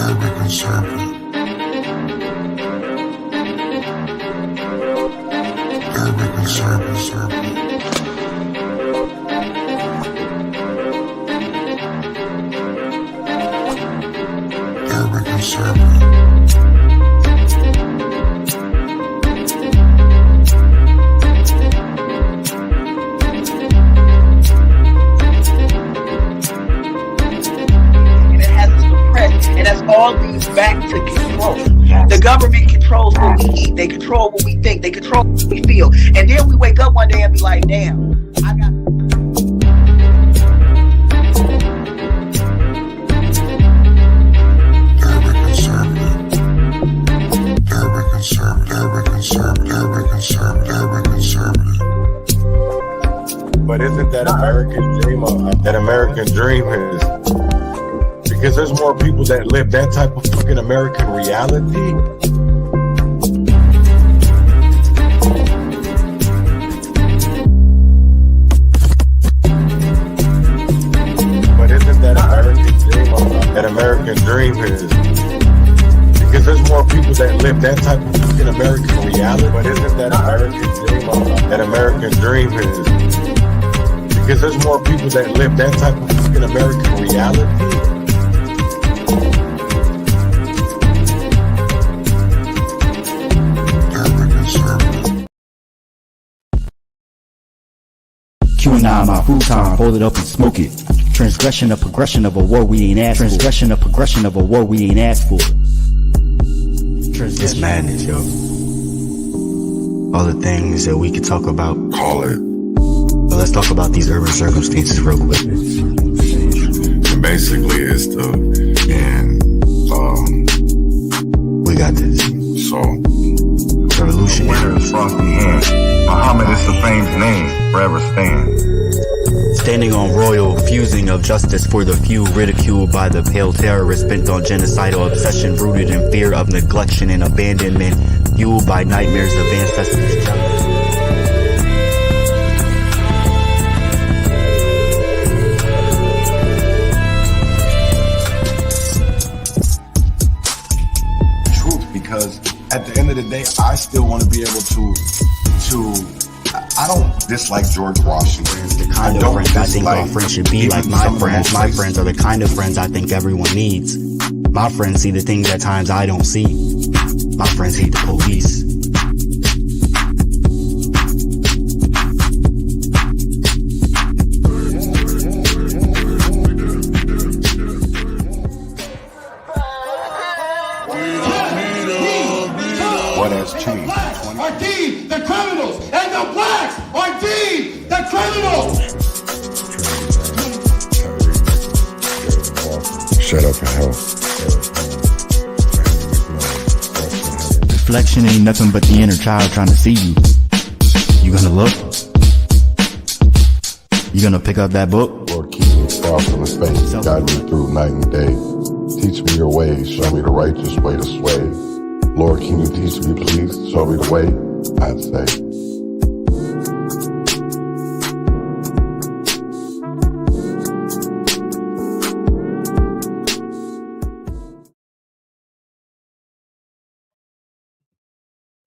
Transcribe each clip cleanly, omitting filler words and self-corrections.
Urban conservative. Urban conservative. Urban conservative. All leads back to control. The government controls what we eat. They control what we think. They control what we feel. And then we wake up one day and be like, damn, I got... Urban conservative. Urban conservative. Urban conservative. Urban conservative. Urban conservative. But isn't that American dream? That American dream is... Because there's more people that live that type of fucking American reality. But isn't that American dream? That American dream is. Because there's more people that live that type of fucking American reality. But isn't that American dream? That American dream is. Because there's more people that live that type of fucking American reality. Q9, my futon, hold it up and smoke it. Transgression, a progression of a war we ain't asked for. Transgression, a progression of a war we ain't asked for. It's madness, yo. All the things that we could talk about. Call it. But let's talk about these urban circumstances real quick. And basically, it's the we got this. So Revolution. Winner's frosty hand. Muhammad is the fame's name, forever stand. Standing on royal fusing of justice for the few, ridiculed by the pale terrorists bent on genocidal obsession, rooted in fear of neglection and abandonment, fueled by nightmares of ancestors' jealousy. Because at the end of the day, I still want to be able to I don't dislike George Washington. The kind of friends I think our friends should be like my friends. My friends are the kind of friends I think everyone needs. My friends see the things at times I don't see. My friends hate the police. What has changed? Are deemed the criminals, and the blacks are deemed the criminals. shut up and help. Reflection ain't nothing but the inner child trying to see you. You gonna look? You gonna pick up that book? Lord, keep me far from the faith. Guide me through night and day. Teach me your ways. Show me the righteous way to sway. Lord, can you teach me, please? Show me the way, I'd say.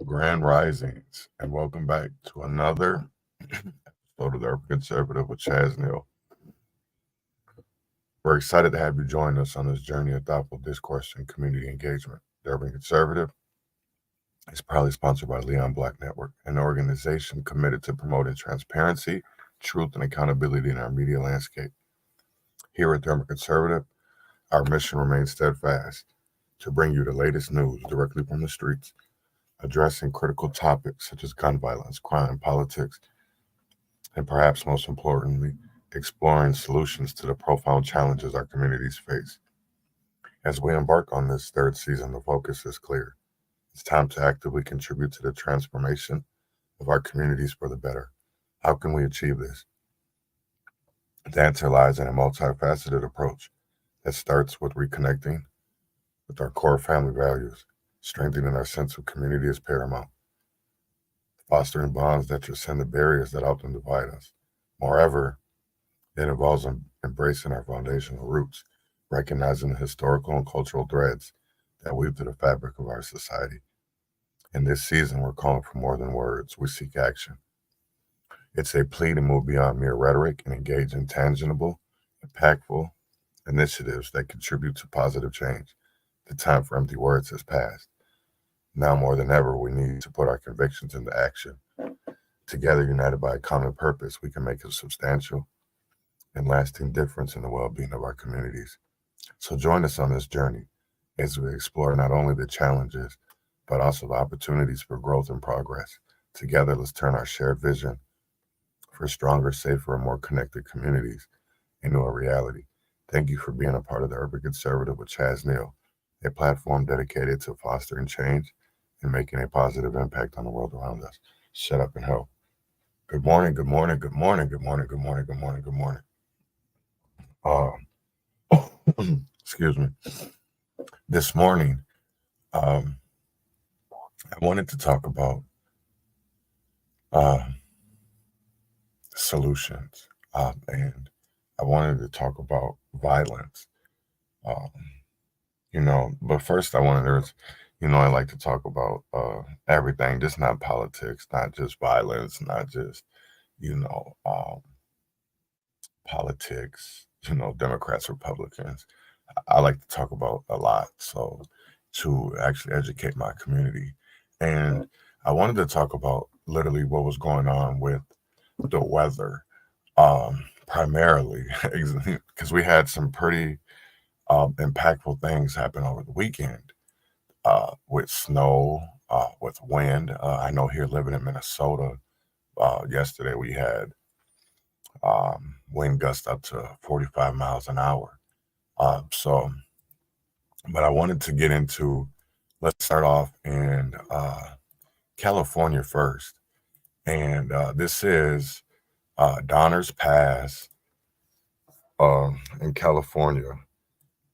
Grand Risings, and welcome back to another episode of the Urban Conservative with Chaz Neal. We're excited to have you join us on this journey of thoughtful discourse and community engagement. The Urban Conservative is proudly sponsored by Leon Black Network, an organization committed to promoting transparency, truth, and accountability in our media landscape. Here at the Urban Conservative, our mission remains steadfast to bring you the latest news directly from the streets, addressing critical topics such as gun violence, crime, politics, and perhaps most importantly, exploring solutions to the profound challenges our communities face. As we embark on this third season, the focus is clear. It's time to actively contribute to the transformation of our communities for the better. How can we achieve this? The answer lies in a multifaceted approach that starts with reconnecting with our core family values. Strengthening our sense of community is paramount. Fostering bonds that transcend the barriers that often divide us. Moreover, it involves embracing our foundational roots, recognizing the historical and cultural threads that weave through the fabric of our society. In this season, we're calling for more than words. We seek action. It's a plea to move beyond mere rhetoric and engage in tangible, impactful initiatives that contribute to positive change. The time for empty words has passed. Now more than ever, we need to put our convictions into action. Together, united by a common purpose, we can make a substantial and lasting difference in the well-being of our communities. So join us on this journey as we explore not only the challenges, but also the opportunities for growth and progress. Together, let's turn our shared vision for stronger, safer, and more connected communities into a reality. Thank you for being a part of the Urban Conservative with Chaz Neal, a platform dedicated to fostering change and making a positive impact on the world around us. Shut up and help. Good morning, good morning, good morning, good morning, good morning, good morning, good morning. Excuse me. This morning, I wanted to talk about solutions, and I wanted to talk about violence. But first I like to talk about everything, just not politics, not just violence, not just, politics, Democrats, Republicans. I like to talk about a lot, so to actually educate my community. And I wanted to talk about literally what was going on with the weather, primarily, because we had some pretty impactful things happen over the weekend, with snow, with wind. I know here living in Minnesota, yesterday we had wind gusts up to 45 miles an hour. But I wanted to get into, let's start off in California first. And this is Donner's Pass in California.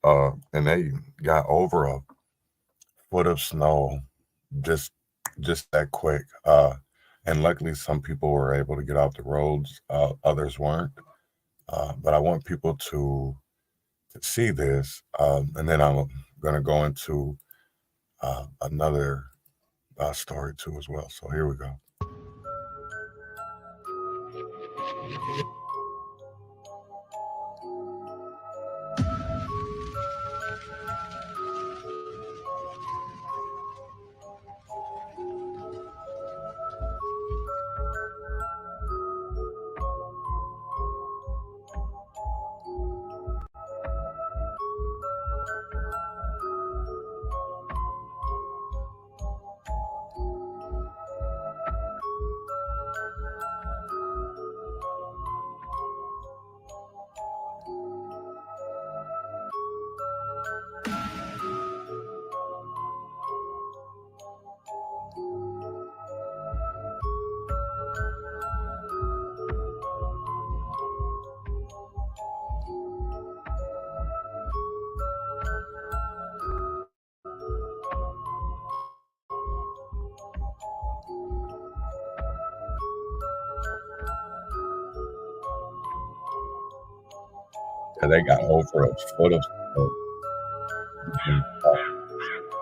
And they got over a foot of snow just that quick. And luckily some people were able to get off the roads, others weren't. But I want people to see this, and then I'm going to go into another story too as well. So here we go. And they got over a foot of snow in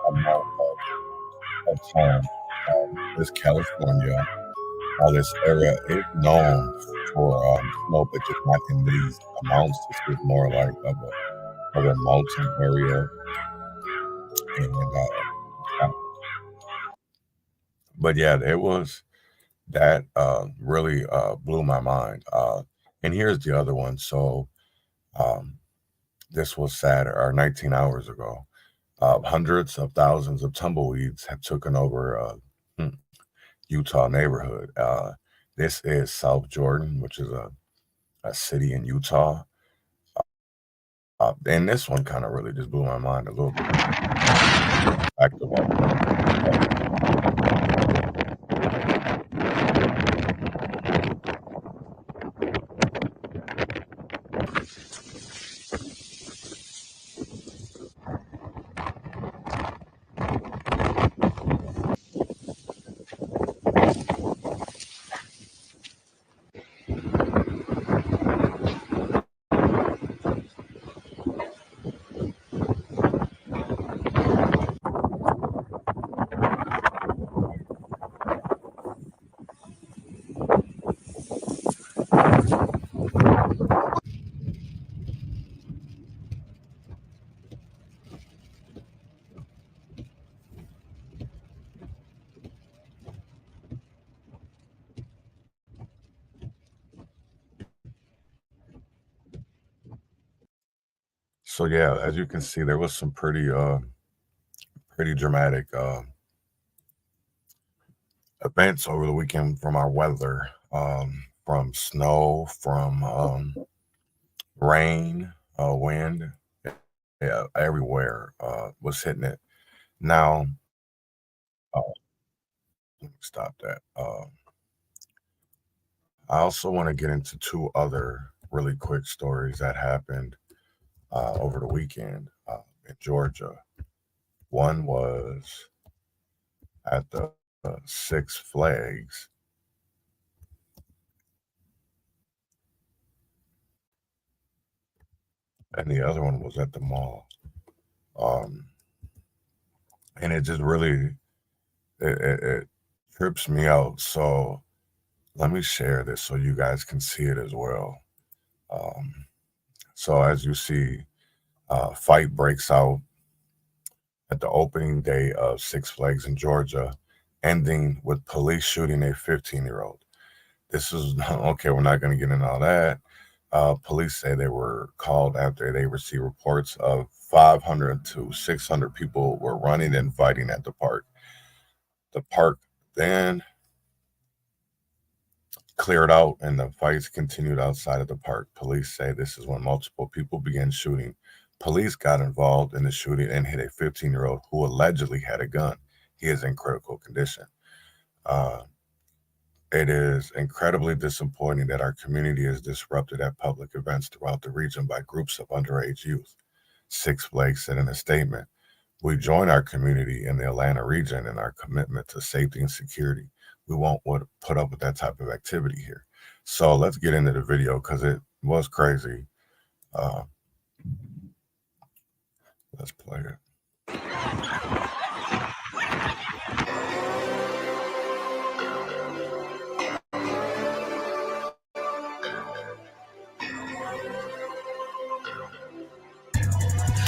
amount of time. This California, this area is known for snow, but just not in these amounts. This is more like of a mountain area. And but yeah, it was that really blew my mind. And here's the other one. So this was Saturday, or 19 hours ago. Hundreds of thousands of tumbleweeds have taken over Utah neighborhood. This is South Jordan, which is a city in Utah. And this one kind of really just blew my mind a little bit. Back to what? So yeah, as you can see, there was some pretty dramatic events over the weekend from our weather, from snow, from rain, wind, yeah, everywhere was hitting it. Now, let me stop that. I also want to get into two other really quick stories that happened over the weekend in Georgia. One was at the Six Flags, and the other one was at the mall. And it just really it trips me out. So let me share this so you guys can see it as well. So as you see, fight breaks out at the opening day of Six Flags in Georgia, ending with police shooting a 15-year-old. This is okay. We're not going to get into all that. Police say they were called after they received reports of 500 to 600 people were running and fighting at the park. The park then cleared out and the fights continued outside of the park. Police say this is when multiple people began shooting. Police got involved in the shooting and hit a 15-year-old who allegedly had a gun. He is in critical condition. It is incredibly disappointing that our community is disrupted at public events throughout the region by groups of underage youth. Six Flags said in a statement, "We join our community in the Atlanta region in our commitment to safety and security. We won't put up with that type of activity here." So let's get into the video because it was crazy. Let's play it.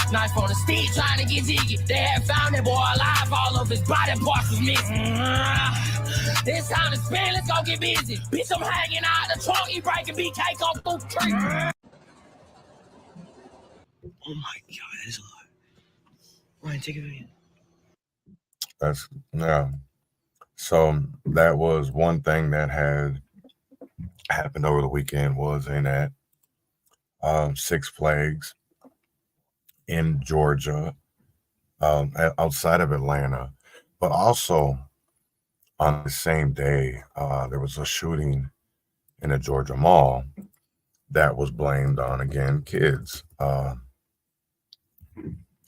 Knife on the stick, trying to get jiggy. They had found that boy alive, all of his body parts was missing. It's time to spin, let's go get busy. Bitch, I'm hanging out the trunk, he breaking BK, go through the tree. Oh my God, that is a lot. Ryan, take a video. That's, yeah. So that was one thing that had happened over the weekend was in at Six Flags in Georgia, outside of Atlanta, but also on the same day, there was a shooting in a Georgia mall that was blamed on, again, kids.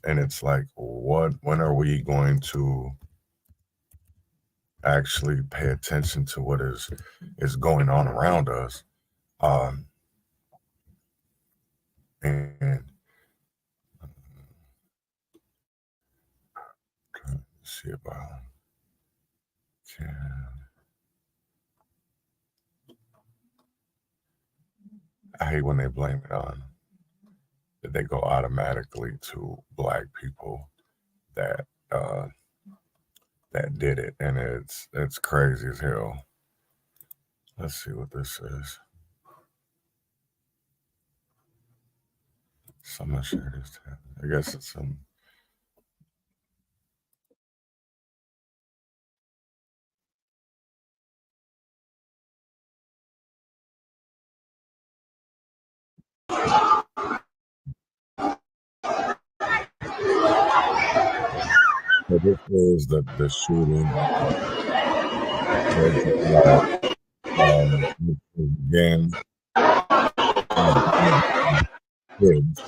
And it's like, when are we going to actually pay attention to what is going on around us? And let's see if I can. I hate when they blame it on that they go automatically to Black people that that did it, and it's crazy as hell. Let's see what this is. So I'm not sure this tab. I guess it's some. So this is the shooting. Again, kids.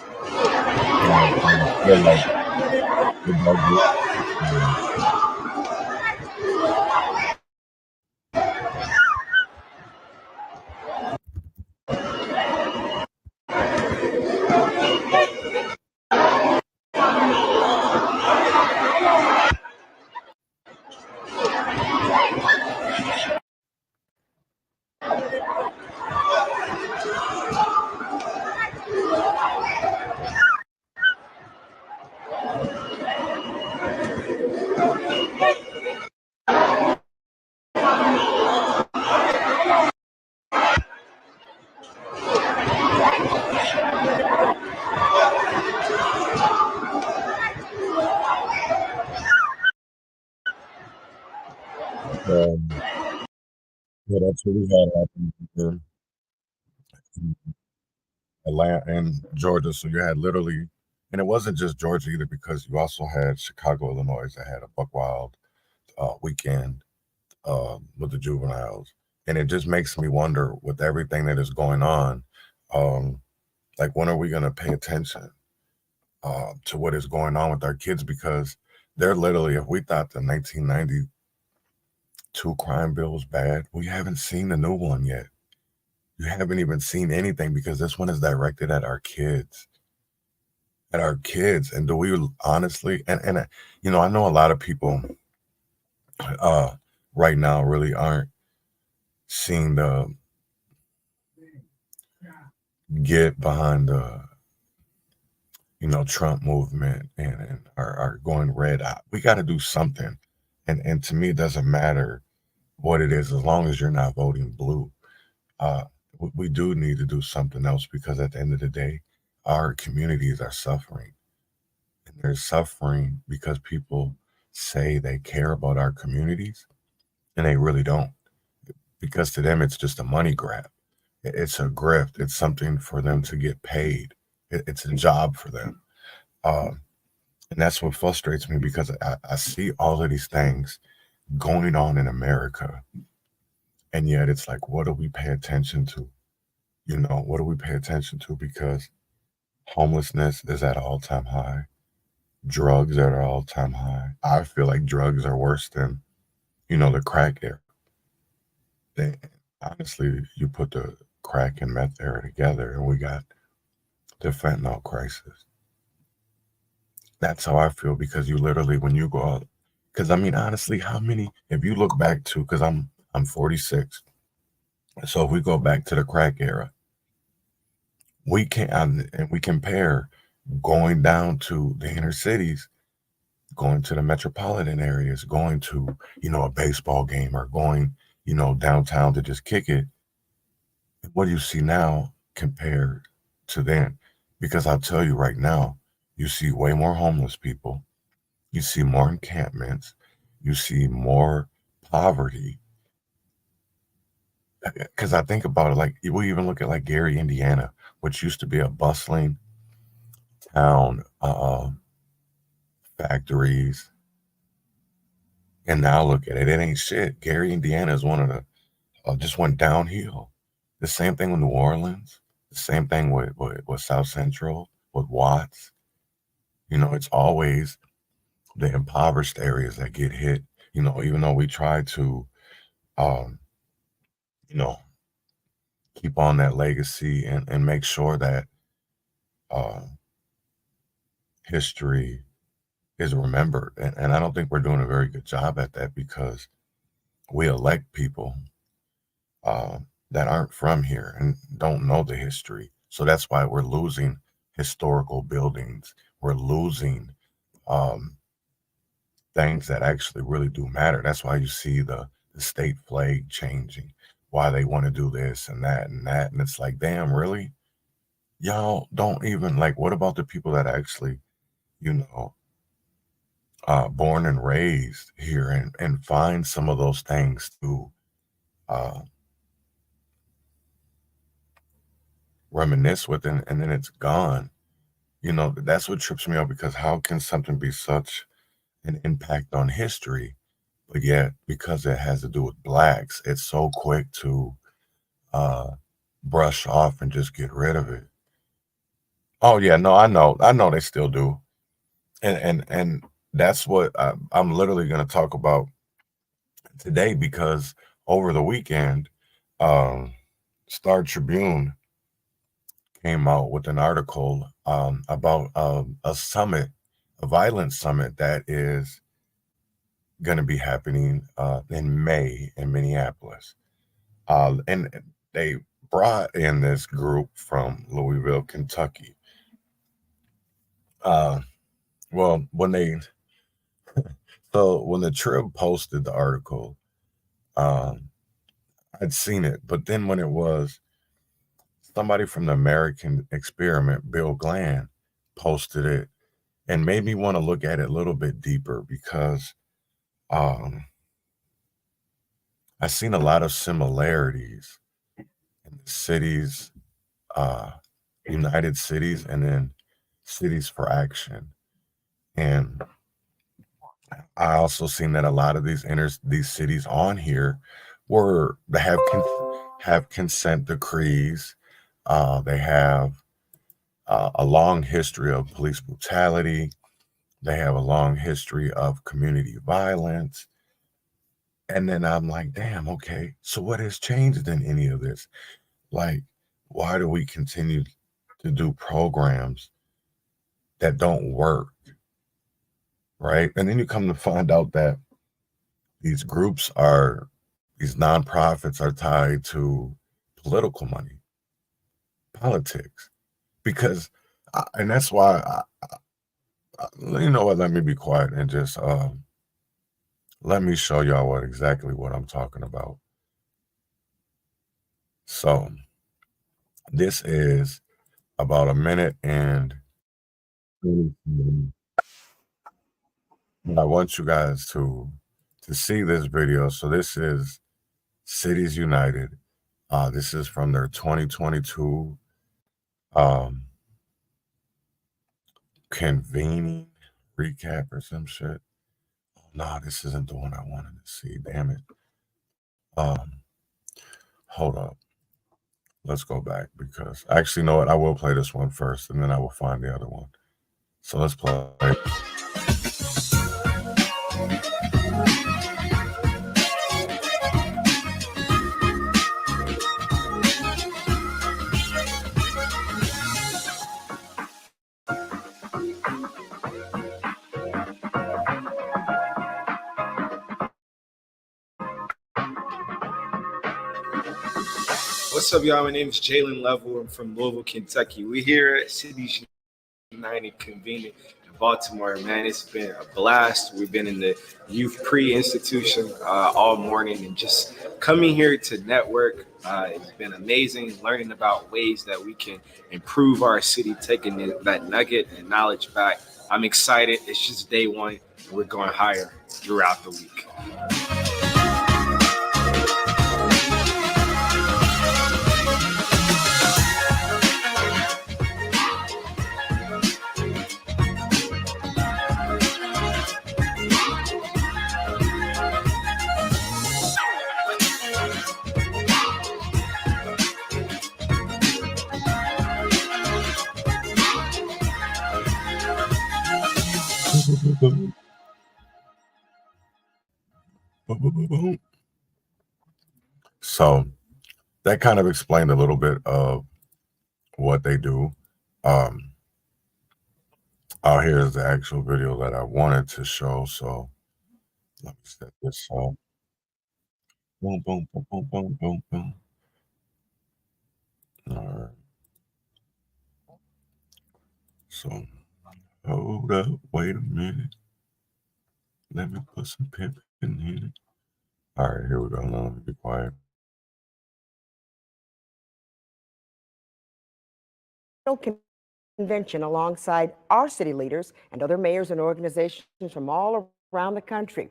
Yeah, that's what we had happen here in Atlanta and Georgia. So you had literally, and it wasn't just Georgia either, because you also had Chicago, Illinois, that had a Buck Wild weekend with the juveniles. And it just makes me wonder, with everything that is going on, um, like, when are we going to pay attention to what is going on with our kids? Because they're literally, if we thought the 1992 crime bill was bad, we haven't seen the new one yet. You haven't even seen anything, because this one is directed at our kids. And do we honestly, and I know a lot of people right now really aren't seeing the get behind the Trump movement and are going red. We got to do something, and to me, it doesn't matter what it is, as long as you're not voting blue. Uh, we do need to do something else, because at the end of the day, our communities are suffering, and they're suffering because people say they care about our communities, and they really don't, because to them it's just a money grab. It's a grift. It's something for them to get paid. It's a job for them. Um, and that's what frustrates me, because I see all of these things going on in America, and yet it's like, what do we pay attention to? What do we pay attention to? Because homelessness is at an all-time high. Drugs are at an all-time high. I feel like drugs are worse than, the crack era. Honestly, you put the crack and meth era together, and we got the fentanyl crisis. That's how I feel, because you literally, when you go out, because I mean, honestly, how many, if you look back to, because I'm 46, so if we go back to the crack era, we can, and we compare going down to the inner cities, going to the metropolitan areas, going to, a baseball game, or going, downtown to just kick it. What do you see now compared to then? Because I'll tell you right now, you see way more homeless people. You see more encampments. You see more poverty. Because I think about it, like, we even look at like Gary, Indiana, which used to be a bustling town, factories, and now look at it. It ain't shit. Gary, Indiana is one of the just went downhill. The same thing with New Orleans. The same thing with South Central, with Watts. It's always the impoverished areas that get hit. Even though we try to, um, you know, keep on that legacy and make sure that uh, history is remembered. And I don't think we're doing a very good job at that, because we elect people uh, that aren't from here and don't know the history. So that's why we're losing historical buildings. We're losing um, things that actually really do matter. That's why you see the state flag changing, why they want to do this and that and that. And it's like, damn, really? Y'all don't even, like, what about the people that actually, born and raised here, and find some of those things to uh, reminisce with, and then it's gone. That's what trips me out, because how can something be such an impact on history, but yet, because it has to do with blacks, it's so quick to brush off and just get rid of it. Oh yeah, no, I know they still do, and that's what I'm literally going to talk about today, because over the weekend, um, Star Tribune came out with an article about a summit, a violent summit that is going to be happening in May in Minneapolis. And they brought in this group from Louisville, Kentucky. Well, when the Trib posted the article, I'd seen it, but then when it was somebody from the American Experiment, Bill Glenn, posted it, and made me want to look at it a little bit deeper, because I've seen a lot of similarities in the cities, United Cities, and then Cities for Action. And I also seen that a lot of these cities on here they have consent decrees. They have a long history of police brutality. They have a long history of community violence. And then I'm like, damn, okay, so what has changed in any of this? Like, why do we continue to do programs that don't work? Right? And then you come to find out that these nonprofits are tied to political money, politics. Because, and that's why, you know what, let me be quiet and just let me show y'all exactly what I'm talking about. So this is about a minute and I want you guys to see this video. So this is Cities United. This is from their 2022 convening recap or some shit. Oh, no, this isn't the one I wanted to see. Damn it. Hold up. Let's go back because actually, you know what? I will play this one first and then I will find the other one. So let's play. What's up, y'all? My name is Jalen Level. I'm from Louisville, Kentucky. We're here at Cities United convening in Baltimore. Man, it's been a blast. We've been in the youth pre-institution all morning and just coming here to network. It's been amazing learning about ways that we can improve our city, taking that nugget and knowledge back. I'm excited. It's just day one. We're going higher throughout the week. So that kind of explained a little bit of what they do. Here's the actual video that I wanted to show. So let me set this up. Boom, boom, boom, boom, boom, boom, boom. All right. So hold up, wait a minute. Let me put some pep in here. All right, here we go. Now let me be quiet. Convention alongside our city leaders and other mayors and organizations from all around the country.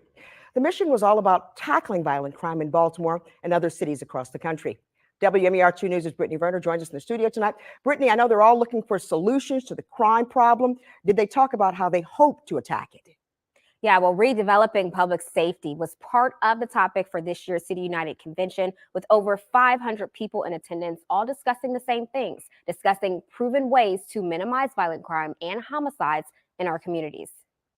The mission was all about tackling violent crime in Baltimore and other cities across the country. WMER2 News' Brittany Werner joins us in the studio tonight. Brittany, I know they're all looking for solutions to the crime problem. Did they talk about how they hope to attack it? Yeah, well, redeveloping public safety was part of the topic for this year's City United convention, with over 500 people in attendance, all discussing the same things, discussing proven ways to minimize violent crime and homicides in our communities.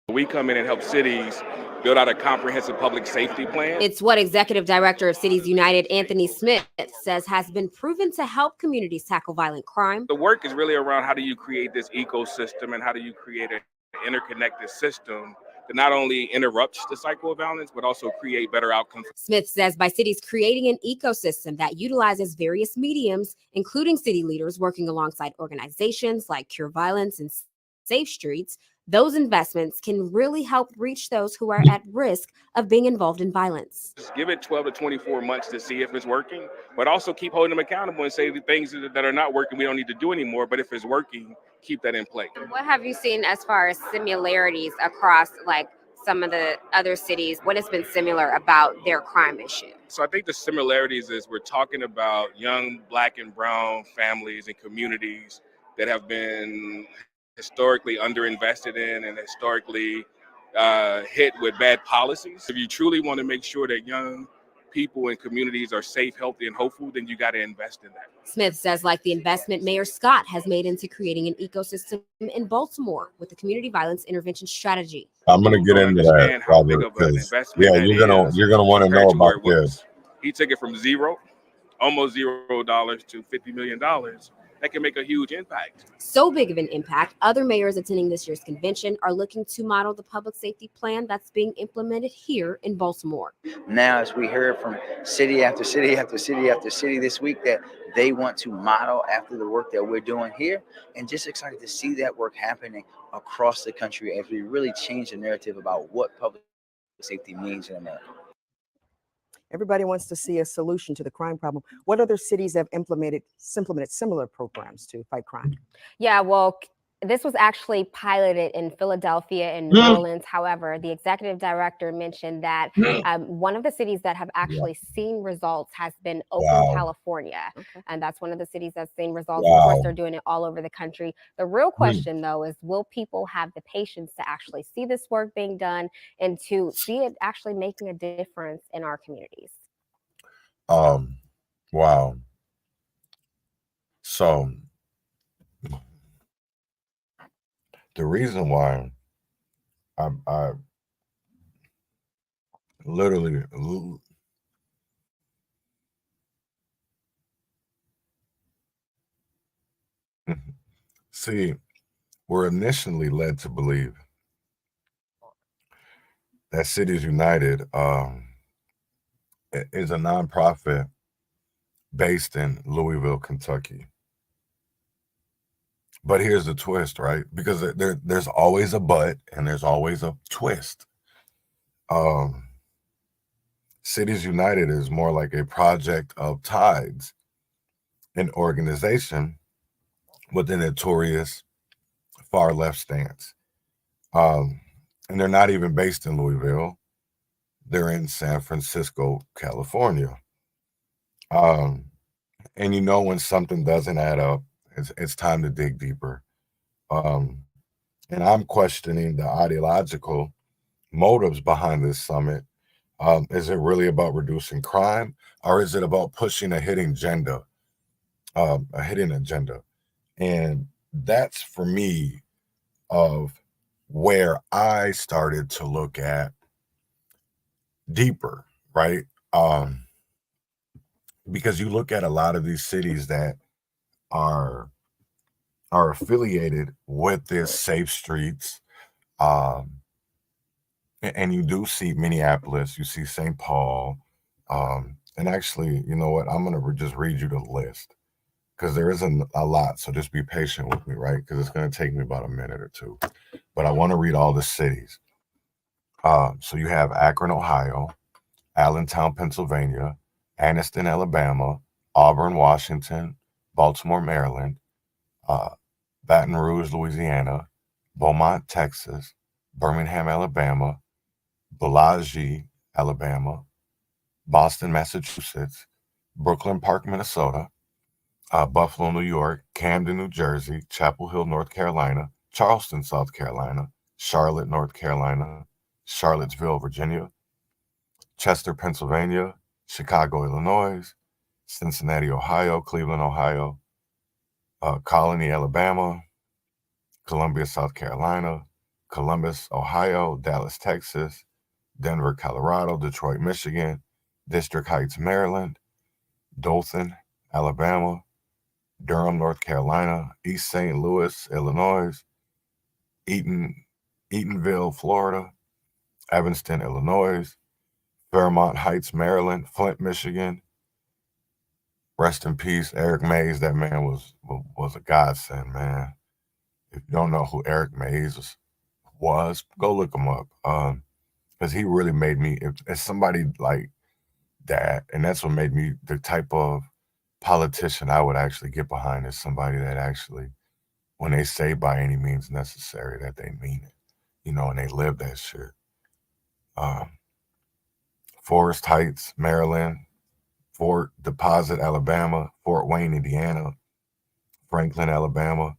We come in and help cities build out a comprehensive public safety plan. It's what Executive Director of Cities United, Anthony Smith, says has been proven to help communities tackle violent crime. The work is really around how do you create this ecosystem and how do you create an interconnected system that not only interrupts the cycle of violence, but also create better outcomes. Smith says by cities creating an ecosystem that utilizes various mediums, including city leaders working alongside organizations like Cure Violence and Safe Streets, those investments can really help reach those who are at risk of being involved in violence. Just give it 12 to 24 months to see if it's working, but also keep holding them accountable and say the things that are not working, we don't need to do anymore. But if it's working, keep that in place. What have you seen as far as similarities across like some of the other cities? What has been similar about their crime issue? So I think the similarities is we're talking about young Black and brown families and communities that have been historically underinvested in and historically hit with bad policies. If you truly want to make sure that young people and communities are safe, healthy, and hopeful, then you got to invest in that. Smith says, like the investment Mayor Scott has made into creating an ecosystem in Baltimore with the community violence intervention strategy. I'm gonna get into that, Robert, because yeah, you're gonna want to know about this. He took it from almost $0 to $50 million. That can make a huge impact. So big of an impact, other mayors attending this year's convention are looking to model the public safety plan that's being implemented here in Baltimore. Now, as we heard from city after city after city after city this week, that they want to model after the work that we're doing here, and just excited to see that work happening across the country as we really change the narrative about what public safety means in America. Everybody wants to see a solution to the crime problem. What other cities have implemented similar programs to fight crime? Yeah, well, this was actually piloted in Philadelphia and New Orleans. However, the executive director mentioned that one of the cities that have actually seen results has been Oakland, California. And that's one of the cities that's seen results. Of course, they're doing it all over the country. The real question, though, is will people have the patience to actually see this work being done and to see it actually making a difference in our communities? Wow. So the reason why I literally see, we're initially led to believe that Cities United is a nonprofit based in Louisville, Kentucky. But here's the twist, right? Because there's always a but and there's always a twist. Cities United is more like a project of Tides, an organization with a notorious far left stance. And they're not even based in Louisville. They're in San Francisco, California. And you know when something doesn't add up, it's time to dig deeper. And I'm questioning the ideological motives behind this summit. Is it really about reducing crime, or is it about pushing a hidden agenda? And that's for me of where I started to look at deeper, right? Because you look at a lot of these cities that are affiliated with this safe streets, and you do see Minneapolis, you see St. Paul, and actually, you know what? I'm gonna just read you the list because there isn't a lot, so just be patient with me, right? Because it's gonna take me about a minute or two, but I want to read all the cities. So you have Akron, Ohio, Allentown, Pennsylvania, Anniston, Alabama, Auburn, Washington, Baltimore, Maryland, Baton Rouge, Louisiana, Beaumont, Texas, Birmingham, Alabama, Bellagio, Alabama, Boston, Massachusetts, Brooklyn Park, Minnesota, Buffalo, New York, Camden, New Jersey, Chapel Hill, North Carolina, Charleston, South Carolina, Charlotte, North Carolina, Charlottesville, Virginia, Chester, Pennsylvania, Chicago, Illinois, Cincinnati, Ohio, Cleveland, Ohio, Colony, Alabama, Columbia, South Carolina, Columbus, Ohio, Dallas, Texas, Denver, Colorado, Detroit, Michigan, District Heights, Maryland, Dothan, Alabama, Durham, North Carolina, East St. Louis, Illinois, Eatonville, Florida, Evanston, Illinois, Fairmont Heights, Maryland, Flint, Michigan. Rest in peace, Eric Mays. That man was a godsend, man. If you don't know who Eric Mays was, go look him up. Because he really made me, as somebody like that, and that's what made me the type of politician I would actually get behind, is somebody that actually, when they say by any means necessary, that they mean it, and they live that shit. Forest Heights, Maryland, Fort Deposit, Alabama, Fort Wayne, Indiana, Franklin, Alabama,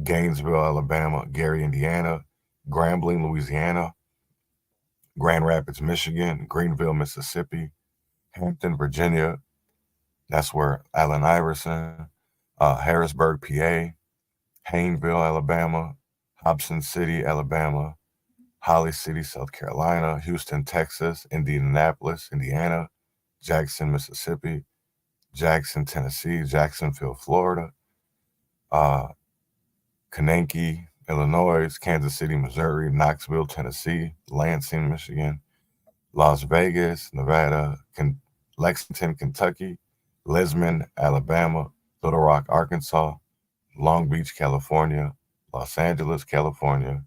Gainesville, Alabama, Gary, Indiana, Grambling, Louisiana, Grand Rapids, Michigan, Greenville, Mississippi, Hampton, Virginia. That's where Allen Iverson, Harrisburg, PA, Hayneville, Alabama, Hobson City, Alabama, Holly City, South Carolina, Houston, Texas, Indianapolis, Indiana, Jackson, Mississippi, Jackson, Tennessee, Jacksonville, Florida, Kankakee, Illinois, Kansas City, Missouri, Knoxville, Tennessee, Lansing, Michigan, Las Vegas, Nevada, Lexington, Kentucky, Lisbon, Alabama, Little Rock, Arkansas, Long Beach, California, Los Angeles, California,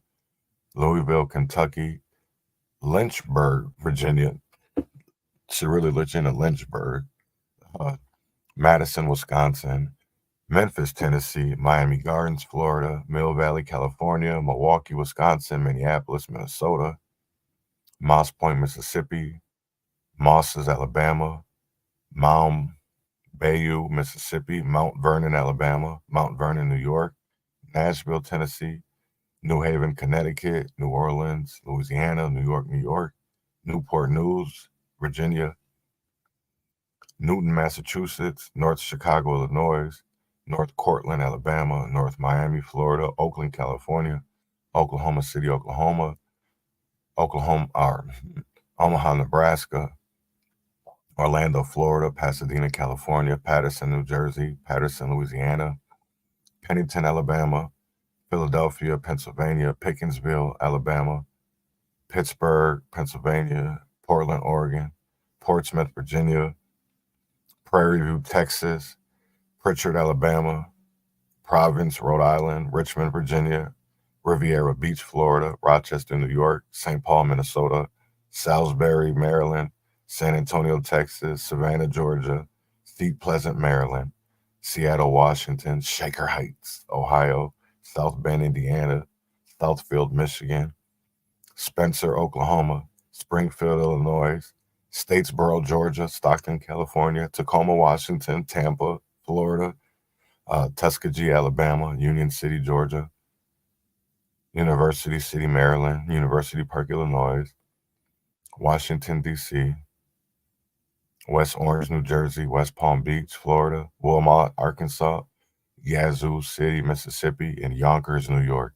Louisville, Kentucky, Lynchburg, Virginia. Should really Virginia, Lynchburg, Madison, Wisconsin, Memphis, Tennessee, Miami Gardens, Florida, Mill Valley, California, Milwaukee, Wisconsin, Minneapolis, Minnesota, Moss Point, Mississippi, Mosses, Alabama, Mount Bayou, Mississippi, Mount Vernon, Alabama, Mount Vernon, New York, Nashville, Tennessee, New Haven, Connecticut, New Orleans, Louisiana, New York, Newport News, Virginia, Newton, Massachusetts, North Chicago, Illinois, North Cortland, Alabama, North Miami, Florida, Oakland, California, Oklahoma City, Oklahoma, Omaha, Nebraska, Orlando, Florida, Pasadena, California, Patterson, New Jersey, Patterson, Louisiana, Pennington, Alabama, Philadelphia, Pennsylvania, Pickensville, Alabama, Pittsburgh, Pennsylvania, Portland, Oregon, Portsmouth, Virginia, Prairie View, Texas, Pritchard, Alabama, Providence, Rhode Island, Richmond, Virginia, Riviera Beach, Florida, Rochester, New York, St. Paul, Minnesota, Salisbury, Maryland, San Antonio, Texas, Savannah, Georgia, Seat Pleasant, Maryland, Seattle, Washington, Shaker Heights, Ohio, South Bend, Indiana, Southfield, Michigan, Spencer, Oklahoma, Springfield, Illinois, Statesboro, Georgia, Stockton, California, Tacoma, Washington, Tampa, Florida, Tuskegee, Alabama, Union City, Georgia, University City, Maryland, University Park, Illinois, Washington, D.C., West Orange, New Jersey, West Palm Beach, Florida, Wilmot, Arkansas, Yazoo City, Mississippi, and Yonkers, New York.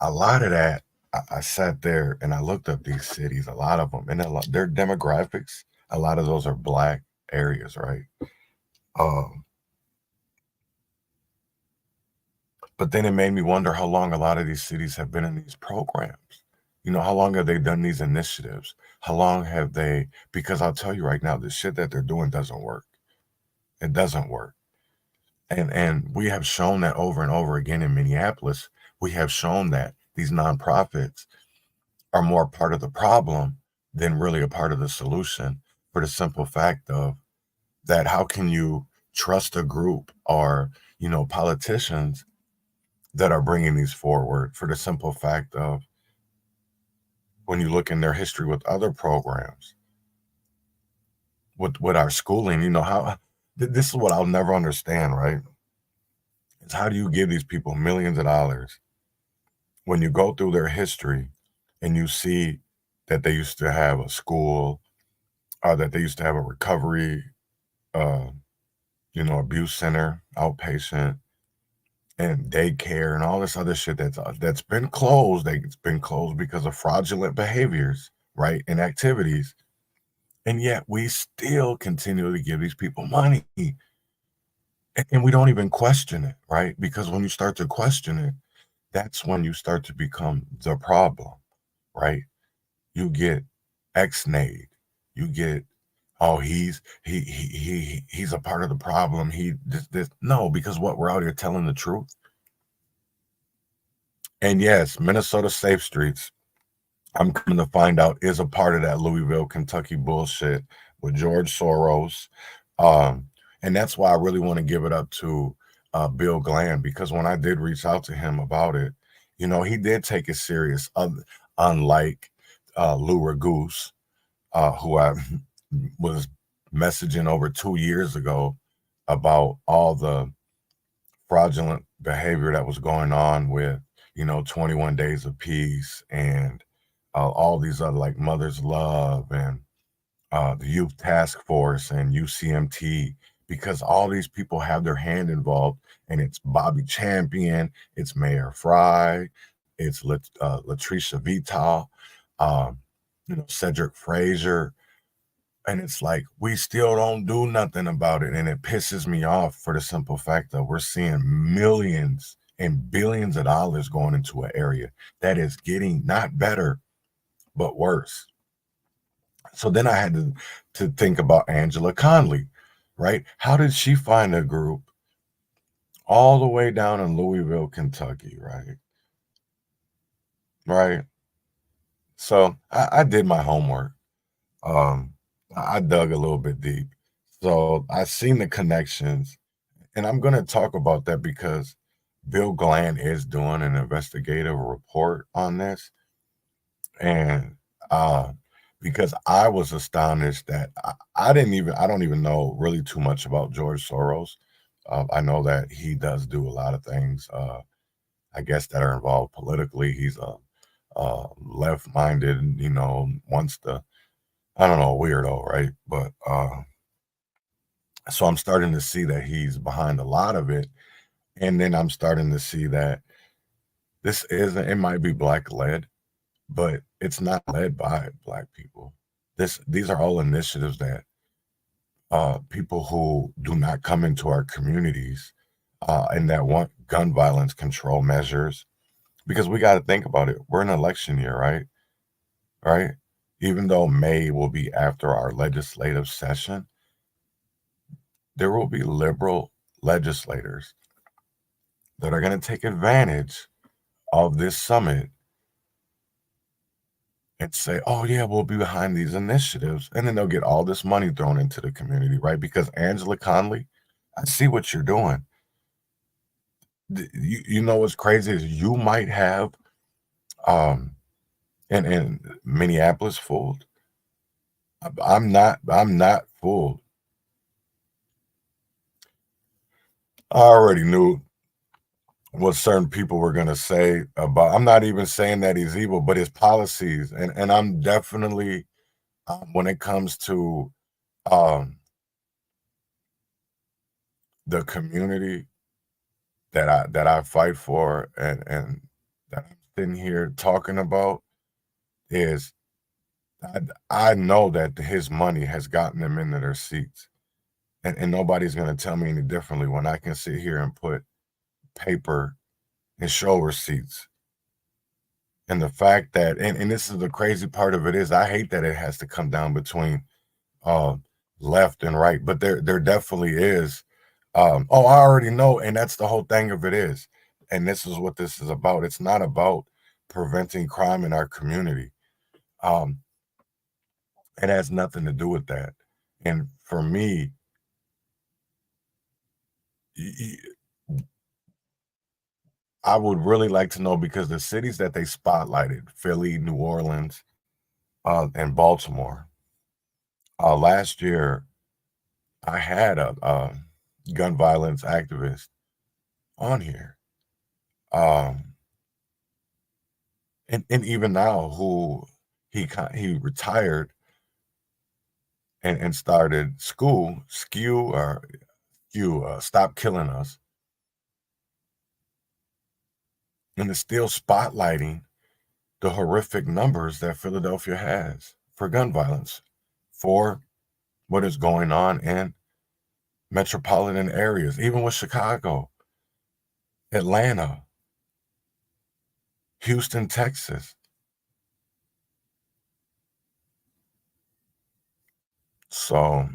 A lot of that, I sat there and I looked up these cities, a lot of them, and their demographics, a lot of those are black areas, right? But then it made me wonder how long a lot of these cities have been in these programs. You know, how long have they done these initiatives? How long have they, because I'll tell you right now, the shit that they're doing doesn't work. It doesn't work. And we have shown that over and over again in Minneapolis. We have shown that these nonprofits are more part of the problem than really a part of the solution, for the simple fact of that how can you trust a group or, you know, politicians that are bringing these forward, for the simple fact of when you look in their history with other programs, with our schooling, you know, how this is what I'll never understand, right? It's how do you give these people millions of dollars when you go through their history and you see that they used to have a school, or that they used to have a recovery, abuse center, outpatient, and daycare and all this other shit that's been closed. It's been closed because of fraudulent behaviors, right, and activities. And yet we still continue to give these people money. And we don't even question it, right? Because when you start to question it, that's when you start to become the problem, right? You get ex-nayed. You get, oh, he's a part of the problem. No, because what, we're out here telling the truth. And yes, Minnesota Safe Streets, I'm coming to find out, is a part of that Louisville, Kentucky bullshit with George Soros. And that's why I really want to give it up to Bill Glenn, because when I did reach out to him about it, you know, he did take it serious, unlike Lou Ragoose, who I was messaging over 2 years ago about all the fraudulent behavior that was going on with, you know, 21 Days of Peace and all these other like Mother's Love and the Youth Task Force and UCMT, because all these people have their hand involved, and it's Bobby Champion, it's Mayor Fry, it's Latricia Vital, you know, Cedric Frazier, and it's like we still don't do nothing about it, and it pisses me off for the simple fact that we're seeing millions and billions of dollars going into an area that is getting not better but worse. So then I had to think about Angela Conley, right? How did she find a group all the way down in Louisville, Kentucky, right? Right. So I did my homework. I dug a little bit deep. So I seen the connections, and I'm going to talk about that because Bill Glenn is doing an investigative report on this. And because I was astonished that I don't even know really too much about George Soros. I know that he does do a lot of things, I guess, that are involved politically. He's a left-minded, you know, wants to, I don't know, weirdo, right? But so I'm starting to see that he's behind a lot of it. And then I'm starting to see that it might be black-led, but it's not led by Black people. These are all initiatives that people who do not come into our communities and that want gun violence control measures, because we got to think about it. We're in an election year, right? Right? Even though May will be after our legislative session, there will be liberal legislators that are going to take advantage of this summit and say, oh, yeah, we'll be behind these initiatives. And then they'll get all this money thrown into the community, right? Because Angela Conley, I see what you're doing. You know what's crazy is you might have and Minneapolis fooled. I'm not fooled. I already knew what certain people were going to say about, I'm not even saying that he's evil, but his policies. And I'm definitely, when it comes to the community that I fight for and that I'm sitting here talking about, is I know that his money has gotten them into their seats. And nobody's going to tell me any differently when I can sit here and put paper and show receipts. And the fact that, and this is the crazy part of it, is I hate that it has to come down between left and right, but there definitely is. I already know, and that's the whole thing of it is. And this is what this is about. It's not about preventing crime in our community. It has nothing to do with that. And for me, I would really like to know, because the cities that they spotlighted, Philly, New Orleans, and Baltimore, last year, I had a gun violence activist on here. And even now, who he retired and started Stop Killing Us, and is still spotlighting the horrific numbers that Philadelphia has for gun violence, for what is going on in metropolitan areas, even with Chicago, Atlanta, Houston, Texas. So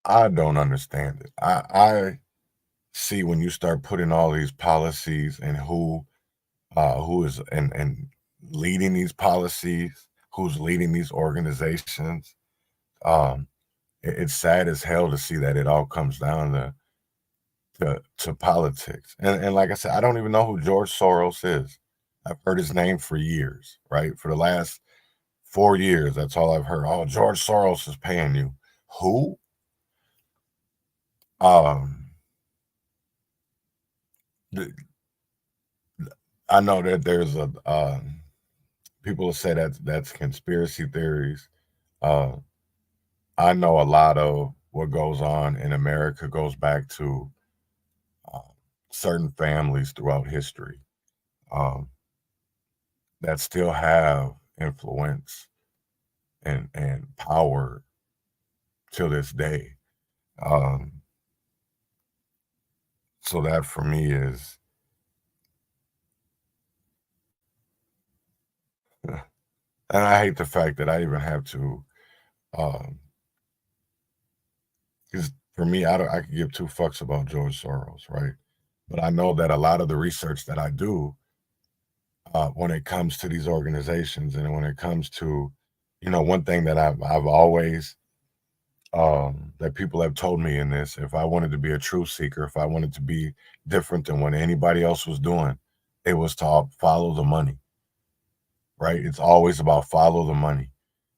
I don't understand it. I see when you start putting all these policies and who is and leading these policies, who's leading these organizations, it's sad as hell to see that it all comes down to politics. And like I said, I don't even know who George Soros is. I've heard his name for years, right? For the last 4 years, that's all I've heard. Oh, George Soros is paying you. Who? I know that there's a people say that's conspiracy theories. I know a lot of what goes on in America goes back to certain families throughout history that still have influence and power till this day. So that for me is, and I hate the fact that I even have to, because for me, I could give two fucks about George Soros, right? But I know that a lot of the research that I do when it comes to these organizations and when it comes to, one thing that I've always that people have told me in this, if I wanted to be a truth seeker, if I wanted to be different than what anybody else was doing, it was to follow the money, right? It's always about follow the money.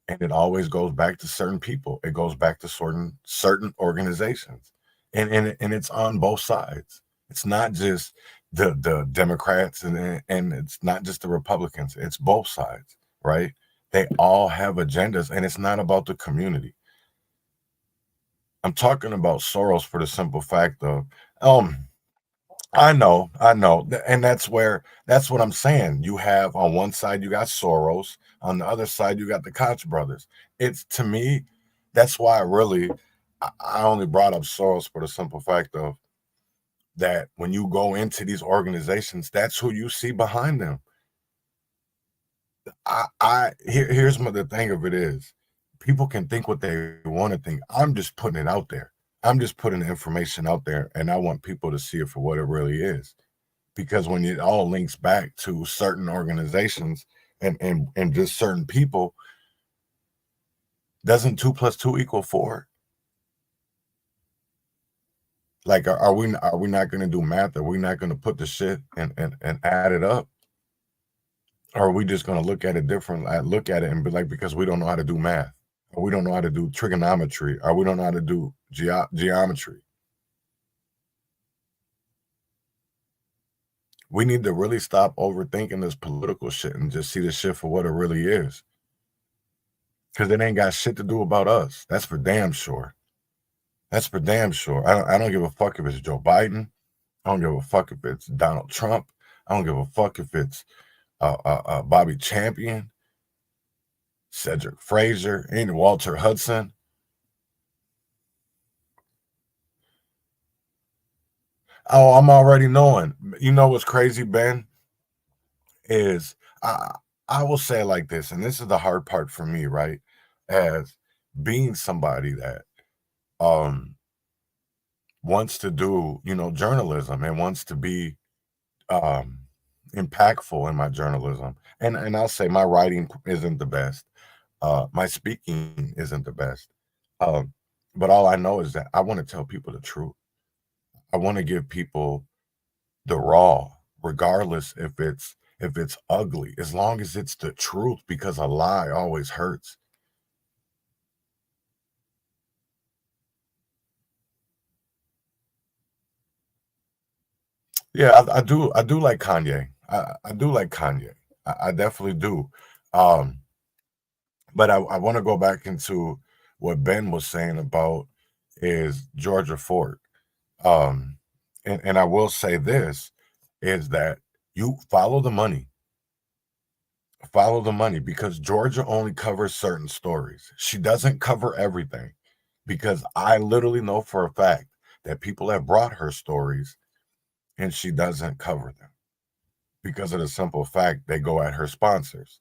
And it always goes back to certain people. It goes back to certain organizations. And it's on both sides. It's not just the Democrats and it's not just the Republicans. It's both sides, right? They all have agendas, and it's not about the community. I'm talking about Soros for the simple fact of, I know, and that's what I'm saying. You have on one side you got Soros, on the other side you got the Koch brothers. It's, to me, that's why I only brought up Soros for the simple fact of that when you go into these organizations, that's who you see behind them. Here's the thing of it is, people can think what they want to think. I'm just putting it out there. I'm just putting the information out there, and I want people to see it for what it really is. Because when it all links back to certain organizations and just certain people, doesn't 2 + 2 = 4? Like, are we not going to do math? Are we not going to put the shit and add it up? Or are we just going to look at it different? Look at it and be like, because we don't know how to do math, or we don't know how to do trigonometry, or we don't know how to do geometry. We need to really stop overthinking this political shit and just see the shit for what it really is. Because it ain't got shit to do about us. That's for damn sure. That's for damn sure. I don't give a fuck if it's Joe Biden. I don't give a fuck if it's Donald Trump. I don't give a fuck if it's Bobby Champion, Cedric Frazier, and Walter Hudson. Oh, I'm already knowing. You know what's crazy, Ben? Is I will say it like this, and this is the hard part for me, right? As being somebody that wants to do, journalism and wants to be impactful in my journalism. And I'll say my writing isn't the best. My speaking isn't the best. But all I know is that I want to tell people the truth. I want to give people the raw, regardless if it's ugly, as long as it's the truth, because a lie always hurts. Yeah, I do like Kanye. I do like Kanye. I definitely do. But I want to go back into what Ben was saying about is Georgia Ford. And I will say this is that you follow the money. Follow the money, because Georgia only covers certain stories. She doesn't cover everything, because I literally know for a fact that people have brought her stories and she doesn't cover them because of the simple fact they go at her sponsors.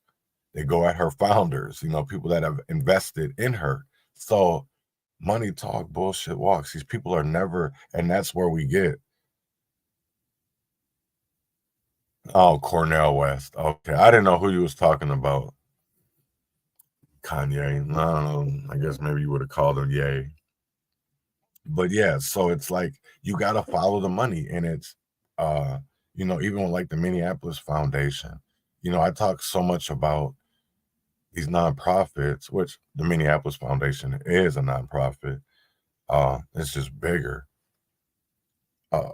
They go at her founders, people that have invested in her. So money talk, bullshit walks. These people are never, and that's where we get. Oh, Cornell West. Okay, I didn't know who you was talking about. Kanye. I don't know. I guess maybe you would have called him Ye. But yeah, so it's like you got to follow the money, and it's even with like the Minneapolis Foundation. I talk so much about these nonprofits, which the Minneapolis Foundation is a nonprofit. It's just bigger. Uh,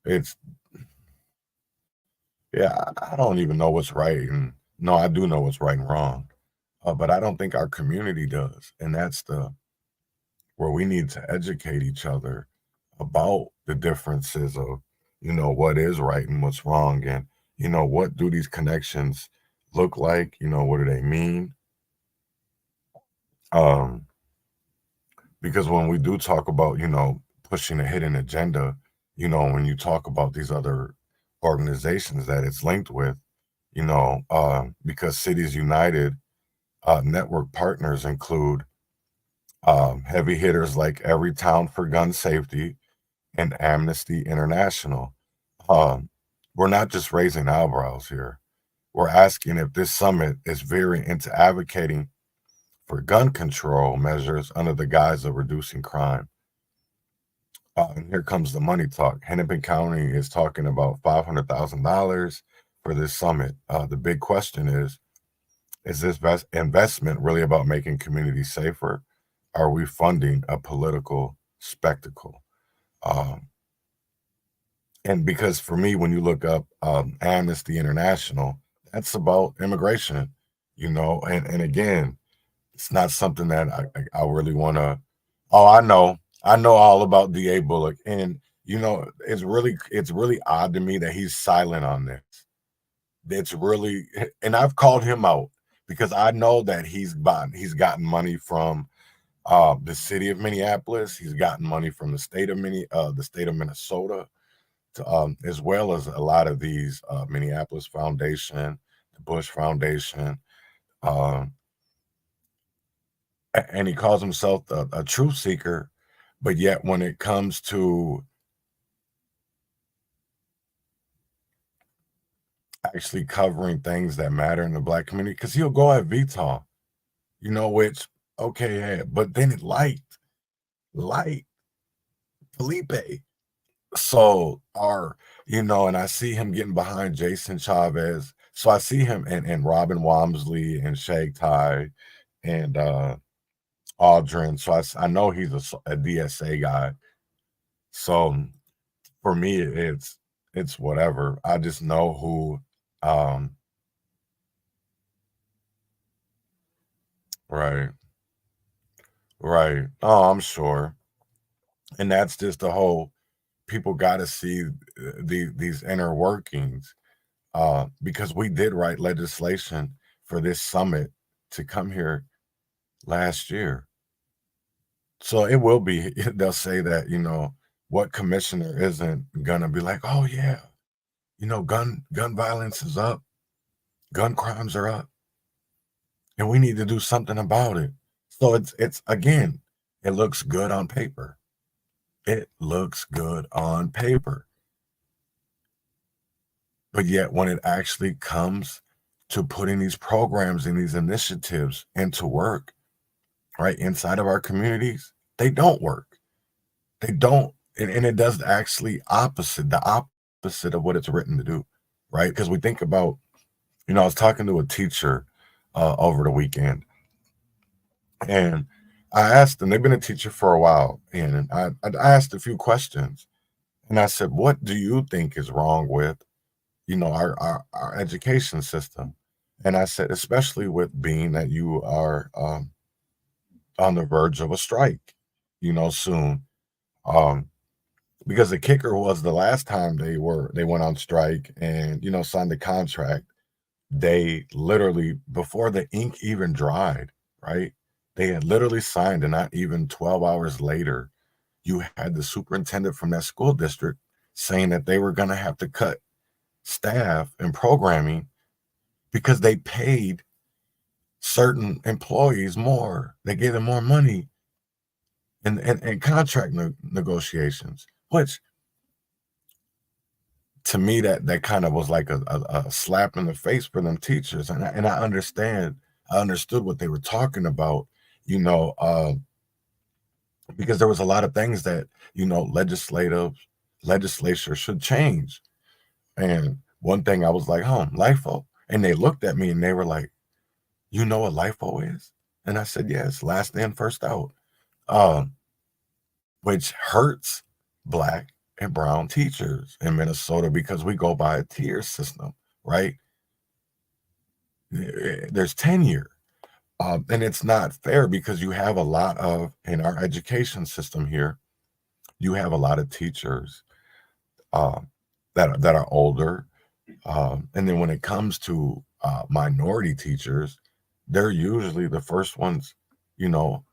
it's yeah, I don't even know what's right, and no, I do know what's right and wrong, but I don't think our community does, and that's the where we need to educate each other about the differences of what is right and what's wrong, and what do these connections look like, what do they mean, um because when we do talk about pushing a hidden agenda, when you talk about these other organizations that it's linked with, because Cities United network partners include heavy hitters like Every Town for Gun Safety and Amnesty International. We're not just raising eyebrows here. We're asking if this summit is veering into advocating for gun control measures under the guise of reducing crime. And here comes the money talk. Hennepin County is talking about $500,000 for this summit. The big question is this investment really about making communities safer? Are we funding a political spectacle? And because for me, when you look up Amnesty International, that's about immigration, and again, it's not something that I really want to. Oh, I know all about DA Bullock, and it's really odd to me that he's silent on this. It's really, and I've called him out because I know that he's gotten money from the city of Minneapolis. He's gotten money from the state of Minnesota, as well as a lot of these Minneapolis Foundation, the Bush Foundation, and he calls himself a truth seeker. But yet, when it comes to actually covering things that matter in the Black community, because he'll go at VTOM, which okay, yeah, but then it light Felipe. So and I see him getting behind Jason Chavez. So I see him and Robin Wamsley and Shag Ty and Aldrin. So I know he's a DSA guy. So for me, it's whatever. I just know who. Right. Oh, I'm sure. And that's just the whole. People got to see these inner workings, because we did write legislation for this summit to come here last year. So it will be. They'll say that what commissioner isn't gonna be like, oh yeah, gun violence is up, gun crimes are up, and we need to do something about it. So it's again, it looks good on paper. It looks good on paper. But yet when it actually comes to putting these programs and these initiatives into work, right, inside of our communities, they don't work. They don't. And it does the opposite of what it's written to do, right? Because we think about, I was talking to a teacher over the weekend, and I asked them, they've been a teacher for a while, and I asked a few questions, and I said, what do you think is wrong with, our education system? And I said, especially with being that you are on the verge of a strike, soon. Because the kicker was the last time they went on strike and, signed the contract, they literally, before the ink even dried, right? They had literally signed, and not even 12 hours later, you had the superintendent from that school district saying that they were going to have to cut staff and programming because they paid certain employees more. They gave them more money in contract negotiations, which to me, that kind of was like a slap in the face for them teachers. And I understood what they were talking about, you know, because there was a lot of things that, you know, legislature should change. And one thing I was like, LIFO. And they looked at me and they were like, you know what LIFO is? And I said, yes, last in, first out. Which hurts Black and brown teachers in Minnesota because we go by a tier system, right? There's tenure. And it's not fair because you have a lot of, in our education system here, you have a lot of teachers that are older. And then when it comes to minority teachers, they're usually the first ones, you know,